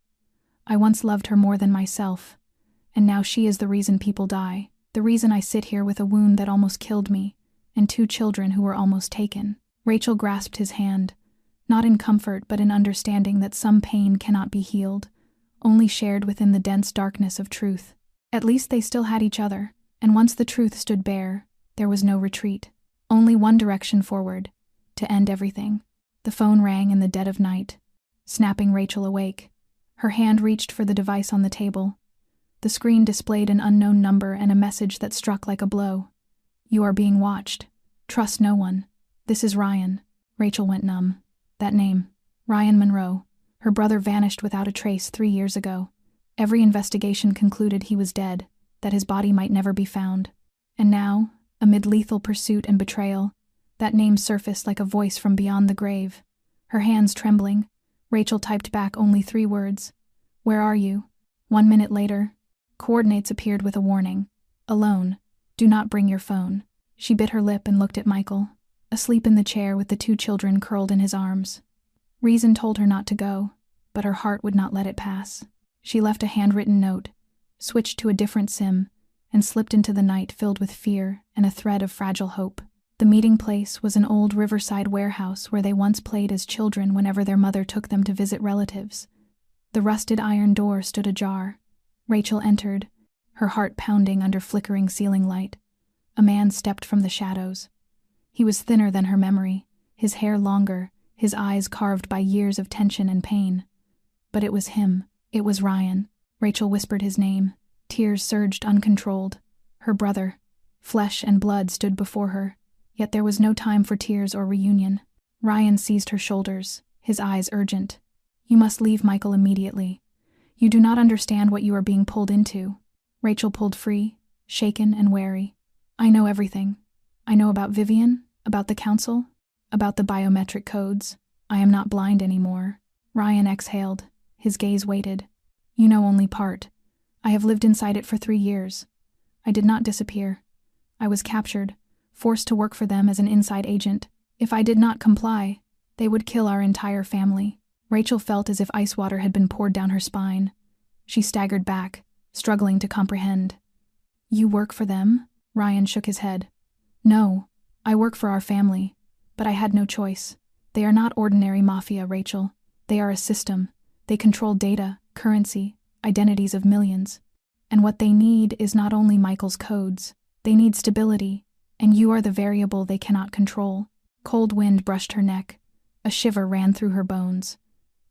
I once loved her more than myself, and now she is the reason people die, the reason I sit here with a wound that almost killed me, and 2 children who were almost taken. Rachel grasped his hand, not in comfort but in understanding that some pain cannot be healed, only shared within the dense darkness of truth. At least they still had each other, and once the truth stood bare, there was no retreat. Only one direction forward, to end everything. The phone rang in the dead of night, snapping Rachel awake. Her hand reached for the device on the table. The screen displayed an unknown number and a message that struck like a blow. You are being watched. Trust no one. This is Ryan. Rachel went numb. That name. Ryan Monroe. Her brother vanished without a trace 3 years ago. Every investigation concluded he was dead, that his body might never be found. And now, amid lethal pursuit and betrayal, that name surfaced like a voice from beyond the grave. Her hands trembling, Rachel typed back only 3 words. Where are you? 1 minute later, coordinates appeared with a warning. Alone. Do not bring your phone. She bit her lip and looked at Michael, asleep in the chair with the 2 children curled in his arms. Reason told her not to go, but her heart would not let it pass. She left a handwritten note, switched to a different SIM, and slipped into the night filled with fear and a thread of fragile hope. The meeting place was an old riverside warehouse where they once played as children whenever their mother took them to visit relatives. The rusted iron door stood ajar. Rachel entered, her heart pounding under flickering ceiling light. A man stepped from the shadows. He was thinner than her memory, his hair longer, his eyes carved by years of tension and pain. But it was him. It was Ryan. Rachel whispered his name. Tears surged uncontrolled. Her brother, flesh and blood, stood before her, yet there was no time for tears or reunion. Ryan seized her shoulders, his eyes urgent. You must leave Michael immediately. You do not understand what you are being pulled into. Rachel pulled free, shaken and wary. I know everything. I know about Vivian, about the council, about the biometric codes. I am not blind anymore. Ryan exhaled. His gaze waited. You know only part. I have lived inside it for 3 years. I did not disappear. I was captured, forced to work for them as an inside agent. If I did not comply, they would kill our entire family. Rachel felt as if ice water had been poured down her spine. She staggered back, struggling to comprehend. You work for them? Ryan shook his head. No, I work for our family, but I had no choice. They are not ordinary Mafia, Rachel. They are a system. They control data, currency, identities of millions. And what they need is not only Michael's codes. They need stability, and you are the variable they cannot control. Cold wind brushed her neck. A shiver ran through her bones.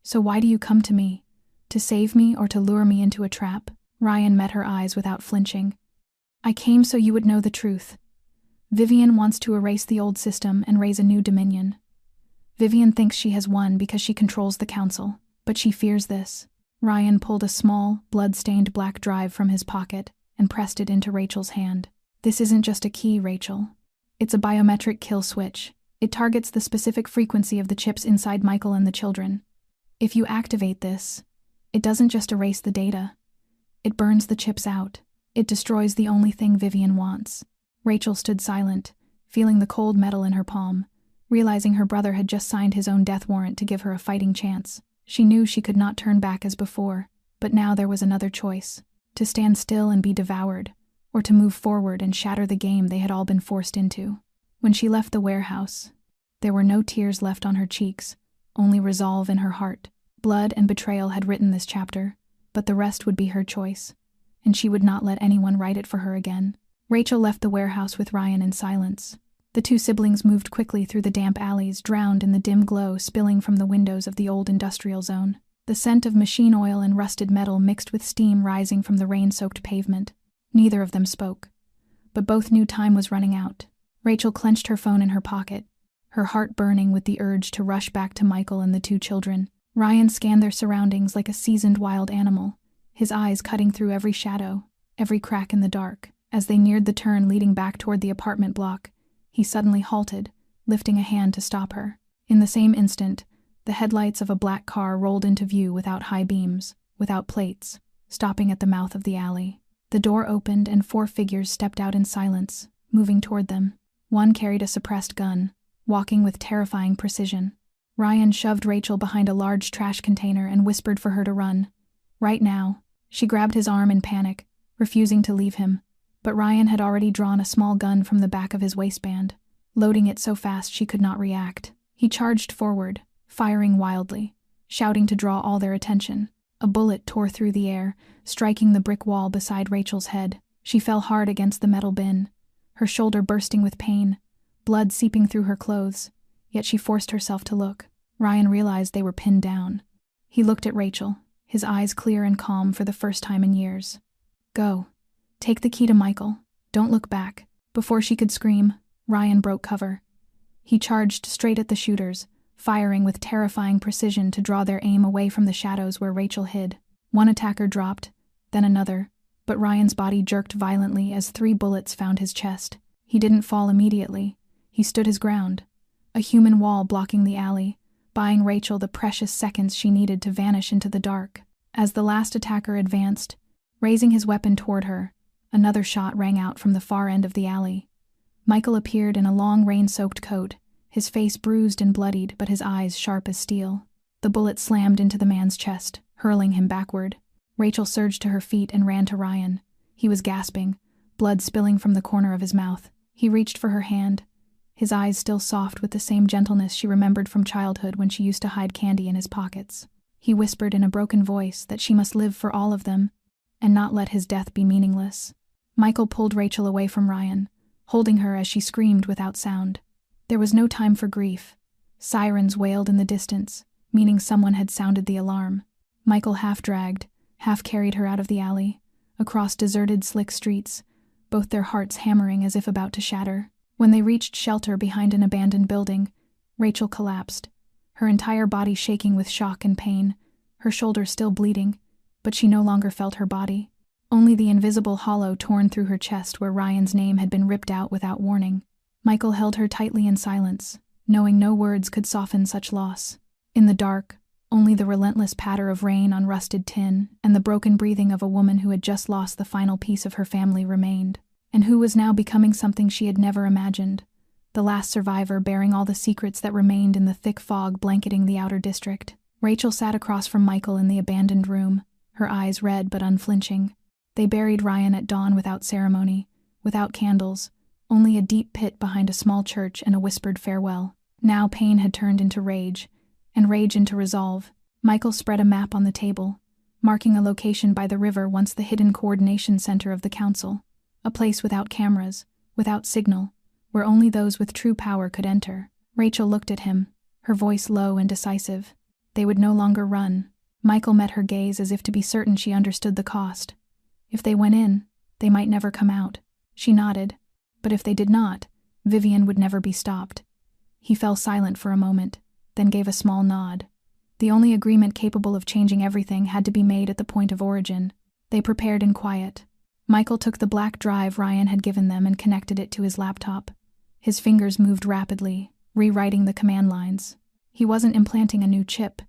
So why do you come to me? To save me or to lure me into a trap? Ryan met her eyes without flinching. I came so you would know the truth. Vivian wants to erase the old system and raise a new dominion. Vivian thinks she has won because she controls the council, but she fears this. Ryan pulled a small, blood-stained black drive from his pocket and pressed it into Rachel's hand. This isn't just a key, Rachel. It's a biometric kill switch. It targets the specific frequency of the chips inside Michael and the children. If you activate this, it doesn't just erase the data. It burns the chips out. It destroys the only thing Vivian wants. Rachel stood silent, feeling the cold metal in her palm, realizing her brother had just signed his own death warrant to give her a fighting chance. She knew she could not turn back as before, but now there was another choice: to stand still and be devoured, or to move forward and shatter the game they had all been forced into. When she left the warehouse, there were no tears left on her cheeks, only resolve in her heart. Blood and betrayal had written this chapter, but the rest would be her choice, and she would not let anyone write it for her again. Rachel left the warehouse with Ryan in silence. The two siblings moved quickly through the damp alleys, drowned in the dim glow spilling from the windows of the old industrial zone. The scent of machine oil and rusted metal mixed with steam rising from the rain-soaked pavement. Neither of them spoke, but both knew time was running out. Rachel clenched her phone in her pocket, her heart burning with the urge to rush back to Michael and the two children. Ryan scanned their surroundings like a seasoned wild animal, his eyes cutting through every shadow, every crack in the dark. As they neared the turn leading back toward the apartment block, he suddenly halted, lifting a hand to stop her. In the same instant, the headlights of a black car rolled into view without high beams, without plates, stopping at the mouth of the alley. The door opened and 4 figures stepped out in silence, moving toward them. One carried a suppressed gun, walking with terrifying precision. Ryan shoved Rachel behind a large trash container and whispered for her to run. Right now. She grabbed his arm in panic, refusing to leave him, but Ryan had already drawn a small gun from the back of his waistband, loading it so fast she could not react. He charged forward, firing wildly, shouting to draw all their attention. A bullet tore through the air, striking the brick wall beside Rachel's head. She fell hard against the metal bin, her shoulder bursting with pain, blood seeping through her clothes, yet she forced herself to look. Ryan realized they were pinned down. He looked at Rachel, his eyes clear and calm for the first time in years. Go. Take the key to Michael. Don't look back. Before she could scream, Ryan broke cover. He charged straight at the shooters, firing with terrifying precision to draw their aim away from the shadows where Rachel hid. One attacker dropped, then another, but Ryan's body jerked violently as 3 bullets found his chest. He didn't fall immediately. He stood his ground, a human wall blocking the alley, buying Rachel the precious seconds she needed to vanish into the dark. As the last attacker advanced, raising his weapon toward her, another shot rang out from the far end of the alley. Michael appeared in a long rain-soaked coat, his face bruised and bloodied but his eyes sharp as steel. The bullet slammed into the man's chest, hurling him backward. Rachel surged to her feet and ran to Ryan. He was gasping, blood spilling from the corner of his mouth. He reached for her hand, his eyes still soft with the same gentleness she remembered from childhood when she used to hide candy in his pockets. He whispered in a broken voice that she must live for all of them, and not let his death be meaningless. Michael pulled Rachel away from Ryan, holding her as she screamed without sound. There was no time for grief. Sirens wailed in the distance, meaning someone had sounded the alarm. Michael half-dragged, half-carried her out of the alley, across deserted, slick streets, both their hearts hammering as if about to shatter. When they reached shelter behind an abandoned building, Rachel collapsed, her entire body shaking with shock and pain, her shoulder still bleeding, but she no longer felt her body. Only the invisible hollow torn through her chest where Ryan's name had been ripped out without warning. Michael held her tightly in silence, knowing no words could soften such loss. In the dark, only the relentless patter of rain on rusted tin and the broken breathing of a woman who had just lost the final piece of her family remained, and who was now becoming something she had never imagined, the last survivor bearing all the secrets that remained in the thick fog blanketing the outer district. Rachel sat across from Michael in the abandoned room, her eyes red but unflinching. They buried Ryan at dawn without ceremony, without candles, only a deep pit behind a small church and a whispered farewell. Now pain had turned into rage, and rage into resolve. Michael spread a map on the table, marking a location by the river once the hidden coordination center of the council, a place without cameras, without signal, where only those with true power could enter. Rachel looked at him, her voice low and decisive. They would no longer run. Michael met her gaze as if to be certain she understood the cost. If they went in, they might never come out. She nodded. But if they did not, Vivian would never be stopped. He fell silent for a moment, then gave a small nod. The only agreement capable of changing everything had to be made at the point of origin. They prepared in quiet. Michael took the black drive Ryan had given them and connected it to his laptop. His fingers moved rapidly, rewriting the command lines. He wasn't implanting a new chip.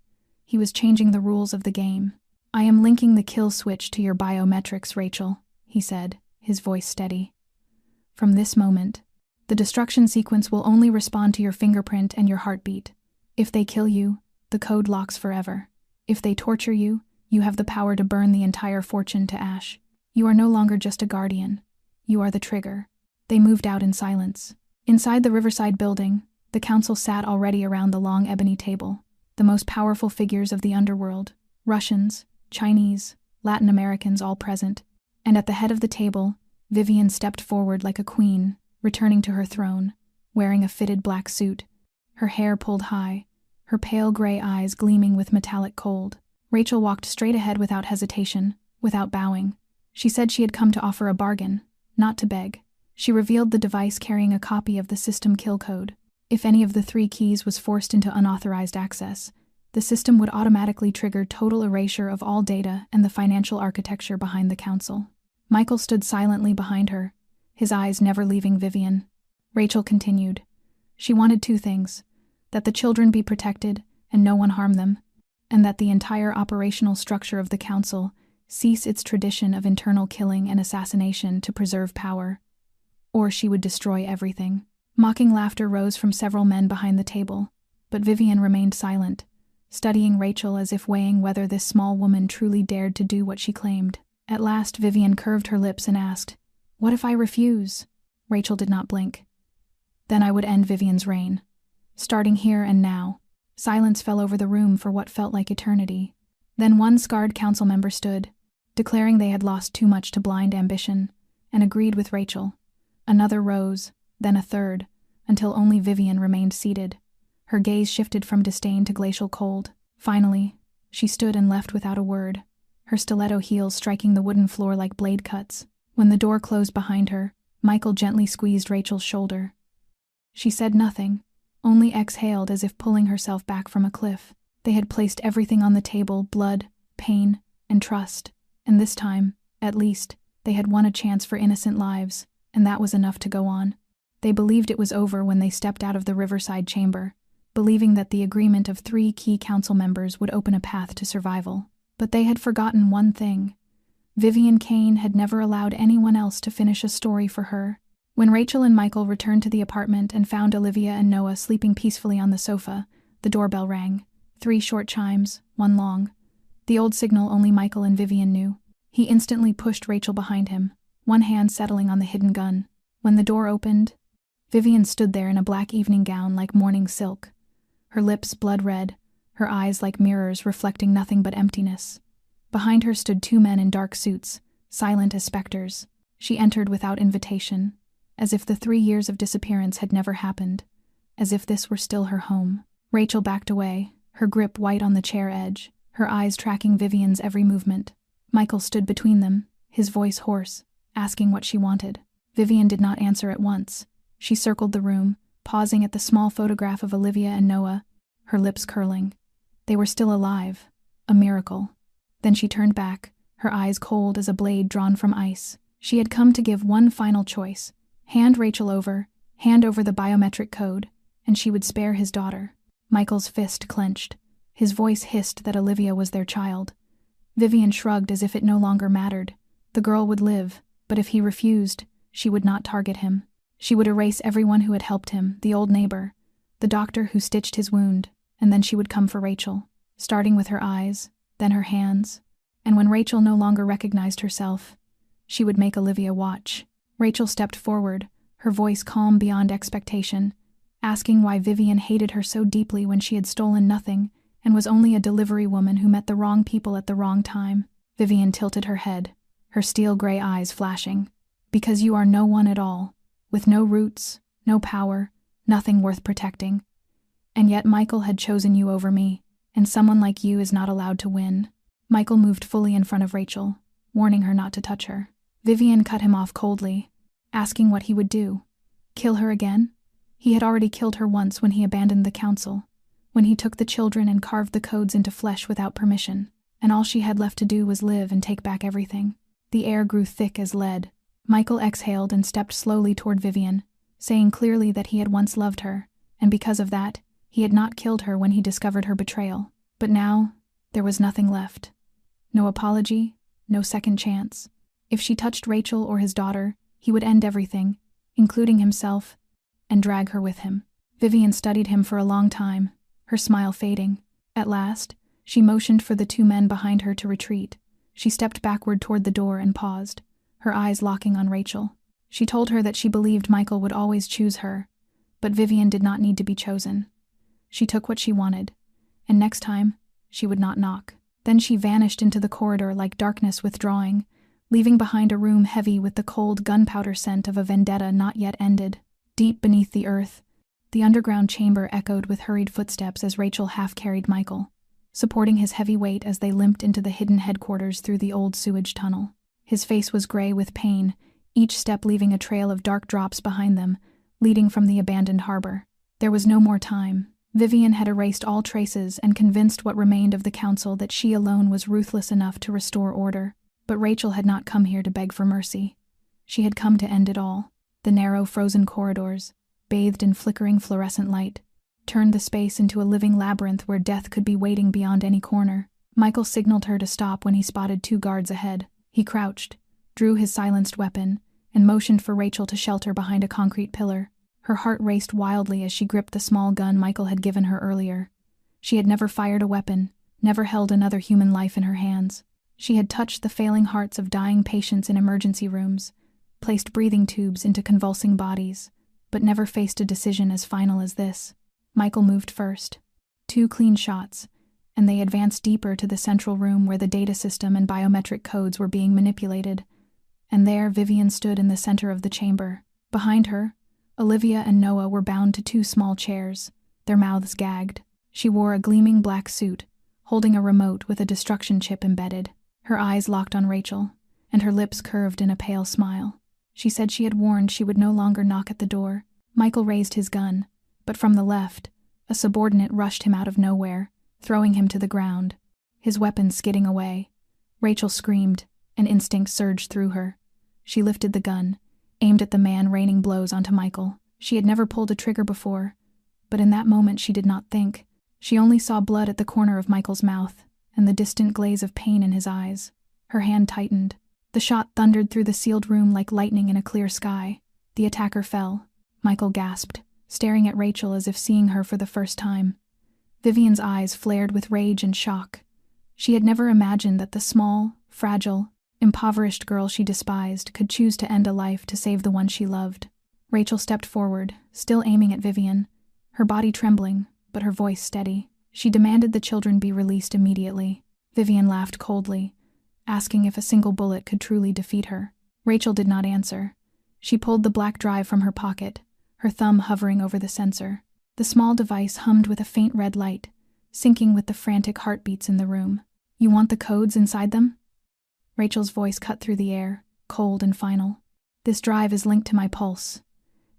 He was changing the rules of the game. "I am linking the kill switch to your biometrics, Rachel," he said, his voice steady. "From this moment, the destruction sequence will only respond to your fingerprint and your heartbeat. If they kill you, the code locks forever. If they torture you, you have the power to burn the entire fortune to ash. You are no longer just a guardian. You are the trigger." They moved out in silence. Inside the Riverside building, the council sat already around the long ebony table, the most powerful figures of the underworld, Russians, Chinese, Latin Americans all present. And at the head of the table, Vivian stepped forward like a queen, returning to her throne, wearing a fitted black suit, her hair pulled high, her pale gray eyes gleaming with metallic cold. Rachel walked straight ahead without hesitation, without bowing. She said she had come to offer a bargain, not to beg. She revealed the device carrying a copy of the system kill code. If any of the 3 keys was forced into unauthorized access, the system would automatically trigger total erasure of all data and the financial architecture behind the council. Michael stood silently behind her, his eyes never leaving Vivian. Rachel continued. She wanted 2 things: that the children be protected and no one harm them, and that the entire operational structure of the council cease its tradition of internal killing and assassination to preserve power, or she would destroy everything. Mocking laughter rose from several men behind the table, but Vivian remained silent, studying Rachel as if weighing whether this small woman truly dared to do what she claimed. At last Vivian curved her lips and asked, "What if I refuse?" Rachel did not blink. "Then I would end Vivian's reign. Starting here and now." Silence fell over the room for what felt like eternity. Then one scarred council member stood, declaring they had lost too much to blind ambition, and agreed with Rachel. Another rose, then a third, until only Vivian remained seated. Her gaze shifted from disdain to glacial cold. Finally, she stood and left without a word, her stiletto heels striking the wooden floor like blade cuts. When the door closed behind her, Michael gently squeezed Rachel's shoulder. She said nothing, only exhaled as if pulling herself back from a cliff. They had placed everything on the table: blood, pain, and trust, and this time, at least, they had won a chance for innocent lives, and that was enough to go on. They believed it was over when they stepped out of the riverside chamber, believing that the agreement of 3 key council members would open a path to survival. But they had forgotten one thing. Vivian Kane had never allowed anyone else to finish a story for her. When Rachel and Michael returned to the apartment and found Olivia and Noah sleeping peacefully on the sofa, the doorbell rang. 3 short chimes, 1 long. The old signal only Michael and Vivian knew. He instantly pushed Rachel behind him, one hand settling on the hidden gun. When the door opened, Vivian stood there in a black evening gown like morning silk, her lips blood red, her eyes like mirrors reflecting nothing but emptiness. Behind her stood 2 men in dark suits, silent as specters. She entered without invitation, as if the 3 years of disappearance had never happened, as if this were still her home. Rachel backed away, her grip white on the chair edge, her eyes tracking Vivian's every movement. Michael stood between them, his voice hoarse, asking what she wanted. Vivian did not answer at once. She circled the room, pausing at the small photograph of Olivia and Noah, her lips curling. They were still alive, a miracle. Then she turned back, her eyes cold as a blade drawn from ice. She had come to give one final choice: hand Rachel over, hand over the biometric code, and she would spare his daughter. Michael's fist clenched. His voice hissed that Olivia was their child. Vivian shrugged as if it no longer mattered. The girl would live, but if he refused, she would not target him. She would erase everyone who had helped him, the old neighbor, the doctor who stitched his wound, and then she would come for Rachel, starting with her eyes, then her hands, and when Rachel no longer recognized herself, she would make Olivia watch. Rachel stepped forward, her voice calm beyond expectation, asking why Vivian hated her so deeply when she had stolen nothing and was only a delivery woman who met the wrong people at the wrong time. Vivian tilted her head, her steel gray eyes flashing. "Because you are no one at all, with no roots, no power, nothing worth protecting. And yet Michael had chosen you over me, and someone like you is not allowed to win." Michael moved fully in front of Rachel, warning her not to touch her. Vivian cut him off coldly, asking what he would do. Kill her again? He had already killed her once when he abandoned the council, when he took the children and carved the codes into flesh without permission, and all she had left to do was live and take back everything. The air grew thick as lead. Michael exhaled and stepped slowly toward Vivian, saying clearly that he had once loved her, and because of that, he had not killed her when he discovered her betrayal. But now, there was nothing left. No apology, no second chance. If she touched Rachel or his daughter, he would end everything, including himself, and drag her with him. Vivian studied him for a long time, her smile fading. At last, she motioned for the 2 men behind her to retreat. She stepped backward toward the door and paused, her eyes locking on Rachel. She told her that she believed Michael would always choose her, but Vivian did not need to be chosen. She took what she wanted, and next time, she would not knock. Then she vanished into the corridor like darkness withdrawing, leaving behind a room heavy with the cold gunpowder scent of a vendetta not yet ended. Deep beneath the earth, The underground chamber echoed with hurried footsteps as Rachel half-carried Michael, supporting his heavy weight as they limped into the hidden headquarters through the old sewage tunnel. His face was gray with pain, each step leaving a trail of dark drops behind them, leading from the abandoned harbor. There was no more time. Vivian had erased all traces and convinced what remained of the council that she alone was ruthless enough to restore order. But Rachel had not come here to beg for mercy. She had come to end it all. The narrow, frozen corridors, bathed in flickering fluorescent light, turned the space into a living labyrinth where death could be waiting beyond any corner. Michael signaled her to stop when he spotted 2 guards ahead. He crouched, drew his silenced weapon, and motioned for Rachel to shelter behind a concrete pillar. Her heart raced wildly as she gripped the small gun Michael had given her earlier. She had never fired a weapon, never held another human life in her hands. She had touched the failing hearts of dying patients in emergency rooms, placed breathing tubes into convulsing bodies, but never faced a decision as final as this. Michael moved first. 2 clean shots, and they advanced deeper to the central room where the data system and biometric codes were being manipulated. And there Vivian stood in the center of the chamber. Behind her, Olivia and Noah were bound to 2 small chairs, their mouths gagged. She wore a gleaming black suit, holding a remote with a destruction chip embedded. Her eyes locked on Rachel, and her lips curved in a pale smile. She said she had warned she would no longer knock at the door. Michael raised his gun, but from the left, a subordinate rushed him out of nowhere, throwing him to the ground, his weapon skidding away. Rachel screamed, and instinct surged through her. She lifted the gun, aimed at the man raining blows onto Michael. She had never pulled a trigger before, but in that moment she did not think. She only saw blood at the corner of Michael's mouth, and the distant glaze of pain in his eyes. Her hand tightened. The shot thundered through the sealed room like lightning in a clear sky. The attacker fell. Michael gasped, staring at Rachel as if seeing her for the first time. Vivian's eyes flared with rage and shock. She had never imagined that the small, fragile, impoverished girl she despised could choose to end a life to save the one she loved. Rachel stepped forward, still aiming at Vivian, her body trembling, but her voice steady. She demanded the children be released immediately. Vivian laughed coldly, asking if a single bullet could truly defeat her. Rachel did not answer. She pulled the black drive from her pocket, her thumb hovering over the sensor. The small device hummed with a faint red light, syncing with the frantic heartbeats in the room. "You want the codes inside them?" Rachel's voice cut through the air, cold and final. "This drive is linked to my pulse.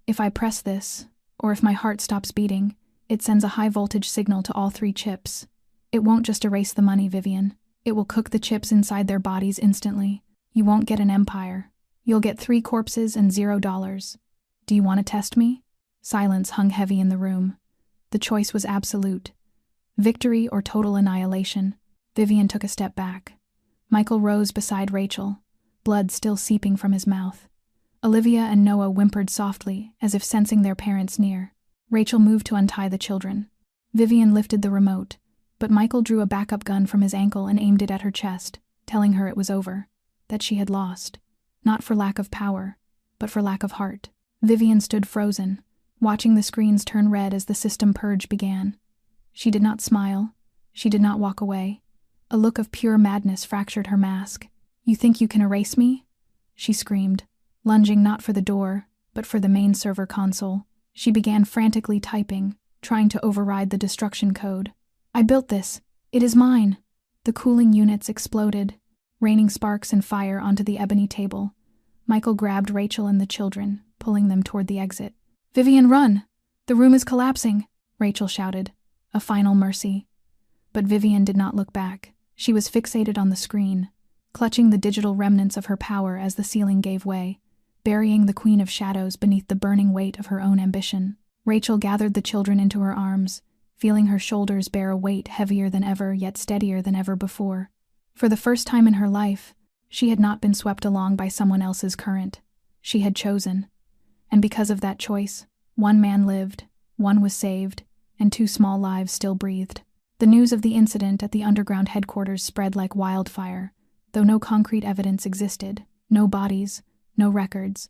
If I press this, or if my heart stops beating, it sends a high-voltage signal to all 3 chips. It won't just erase the money, Vivian. It will cook the chips inside their bodies instantly. You won't get an empire. You'll get 3 corpses and $0. Do you want to test me?" Silence hung heavy in the room. The choice was absolute. Victory or total annihilation. Vivian took a step back. Michael rose beside Rachel, blood still seeping from his mouth. Olivia and Noah whimpered softly, as if sensing their parents near. Rachel moved to untie the children. Vivian lifted the remote, but Michael drew a backup gun from his ankle and aimed it at her chest, telling her it was over, that she had lost. Not for lack of power, but for lack of heart. Vivian stood frozen, watching the screens turn red as the system purge began. She did not smile. She did not walk away. A look of pure madness fractured her mask. "You think you can erase me?" she screamed, lunging not for the door, but for the main server console. She began frantically typing, trying to override the destruction code. "I built this. It is mine." The cooling units exploded, raining sparks and fire onto the ebony table. Michael grabbed Rachel and the children, pulling them toward the exit. "Vivian, run! The room is collapsing!" Rachel shouted, a final mercy. But Vivian did not look back. She was fixated on the screen, clutching the digital remnants of her power as the ceiling gave way, burying the Queen of Shadows beneath the burning weight of her own ambition. Rachel gathered the children into her arms, feeling her shoulders bear a weight heavier than ever yet steadier than ever before. For the first time in her life, she had not been swept along by someone else's current. She had chosen. And because of that choice, 1 man lived, 1 was saved, and 2 small lives still breathed. The news of the incident at the underground headquarters spread like wildfire, though no concrete evidence existed, no bodies, no records,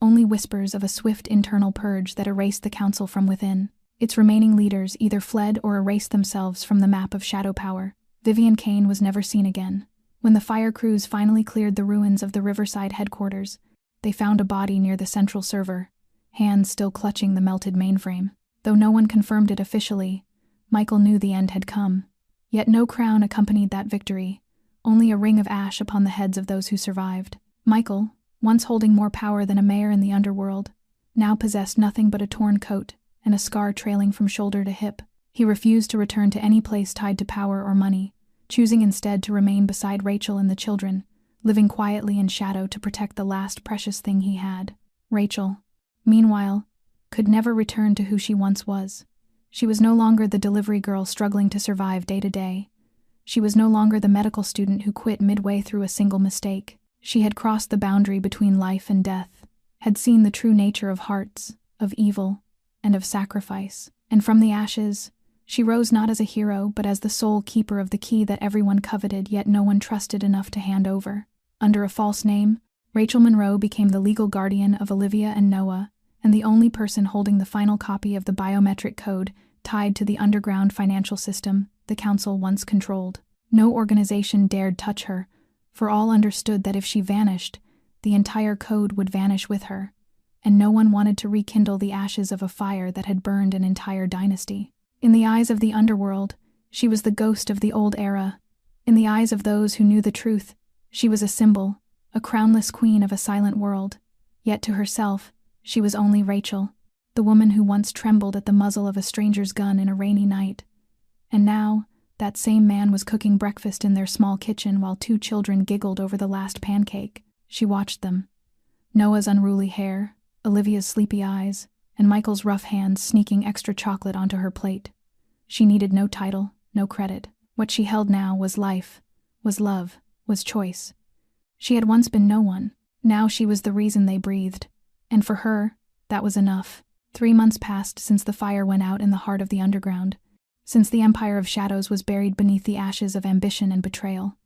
only whispers of a swift internal purge that erased the council from within. Its remaining leaders either fled or erased themselves from the map of shadow power. Vivian Kane was never seen again. When the fire crews finally cleared the ruins of the Riverside headquarters, they found a body near the central server, hands still clutching the melted mainframe. Though no one confirmed it officially, Michael knew the end had come. Yet no crown accompanied that victory, only a ring of ash upon the heads of those who survived. Michael, once holding more power than a mayor in the underworld, now possessed nothing but a torn coat and a scar trailing from shoulder to hip. He refused to return to any place tied to power or money, choosing instead to remain beside Rachel and the children, living quietly in shadow to protect the last precious thing he had. Rachel, meanwhile, could never return to who she once was. She was no longer the delivery girl struggling to survive day to day. She was no longer the medical student who quit midway through a single mistake. She had crossed the boundary between life and death, had seen the true nature of hearts, of evil, and of sacrifice. And from the ashes, she rose not as a hero but as the sole keeper of the key that everyone coveted yet no one trusted enough to hand over. Under a false name, Rachel Monroe became the legal guardian of Olivia and Noah, and the only person holding the final copy of the biometric code tied to the underground financial system the council once controlled. No organization dared touch her, for all understood that if she vanished, the entire code would vanish with her, and no one wanted to rekindle the ashes of a fire that had burned an entire dynasty. In the eyes of the underworld, she was the ghost of the old era. In the eyes of those who knew the truth, she was a symbol, a crownless queen of a silent world. Yet to herself, she was only Rachel, the woman who once trembled at the muzzle of a stranger's gun in a rainy night. And now, that same man was cooking breakfast in their small kitchen while two children giggled over the last pancake. She watched them. Noah's unruly hair, Olivia's sleepy eyes, and Michael's rough hands sneaking extra chocolate onto her plate. She needed no title, no credit. What she held now was life, was love, was choice. She had once been no one. Now she was the reason they breathed. And for her, that was enough. 3 months passed since the fire went out in the heart of the underground, since the Empire of Shadows was buried beneath the ashes of ambition and betrayal.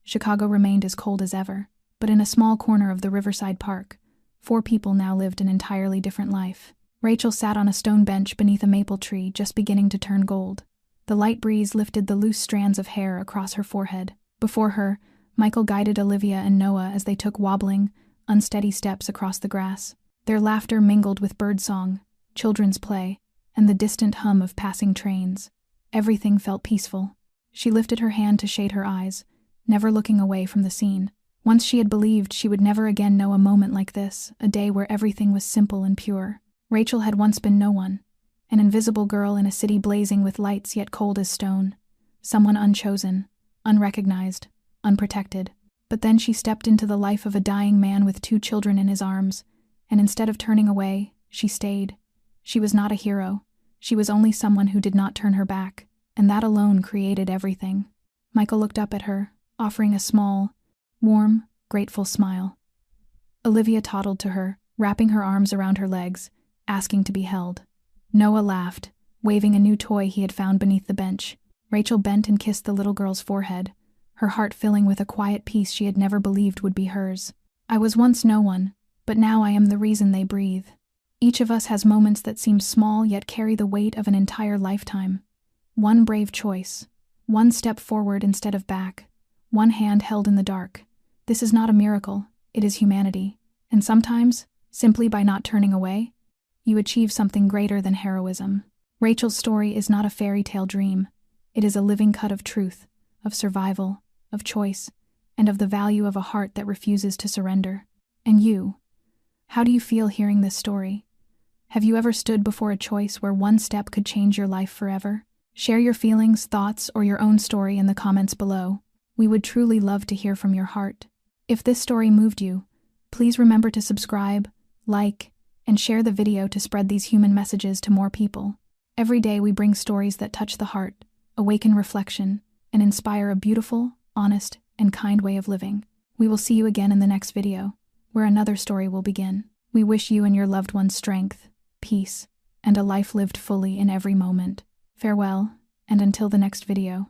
Chicago remained as cold as ever, but in a small corner of the Riverside Park, 4 people now lived an entirely different life. Rachel sat on a stone bench beneath a maple tree just beginning to turn gold. The light breeze lifted the loose strands of hair across her forehead. Before her, Michael guided Olivia and Noah as they took wobbling, unsteady steps across the grass. Their laughter mingled with birdsong, children's play, and the distant hum of passing trains. Everything felt peaceful. She lifted her hand to shade her eyes, never looking away from the scene. Once she had believed she would never again know a moment like this, a day where everything was simple and pure. Rachel had once been no one, an invisible girl in a city blazing with lights yet cold as stone, someone unchosen, unrecognized, unprotected. But then she stepped into the life of a dying man with 2 children in his arms, and instead of turning away, she stayed. She was not a hero. She was only someone who did not turn her back, and that alone created everything. Michael looked up at her, offering a small, warm, grateful smile. Olivia toddled to her, wrapping her arms around her legs, asking to be held. Noah laughed, waving a new toy he had found beneath the bench. Rachel bent and kissed the little girl's forehead, her heart filling with a quiet peace she had never believed would be hers. I was once no one, but now I am the reason they breathe. Each of us has moments that seem small yet carry the weight of an entire lifetime. One brave choice, one step forward instead of back, one hand held in the dark. This is not a miracle, it is humanity. And sometimes, simply by not turning away, you achieve something greater than heroism. Rachel's story is not a fairy tale dream. It is a living cut of truth, of survival, of choice, and of the value of a heart that refuses to surrender. And you? How do you feel hearing this story? Have you ever stood before a choice where one step could change your life forever? Share your feelings, thoughts, or your own story in the comments below. We would truly love to hear from your heart. If this story moved you, please remember to subscribe, like, and share the video to spread these human messages to more people. Every day we bring stories that touch the heart, awaken reflection, and inspire a beautiful, honest, and kind way of living. We will see you again in the next video, where another story will begin. We wish you and your loved ones strength, peace, and a life lived fully in every moment. Farewell, and until the next video.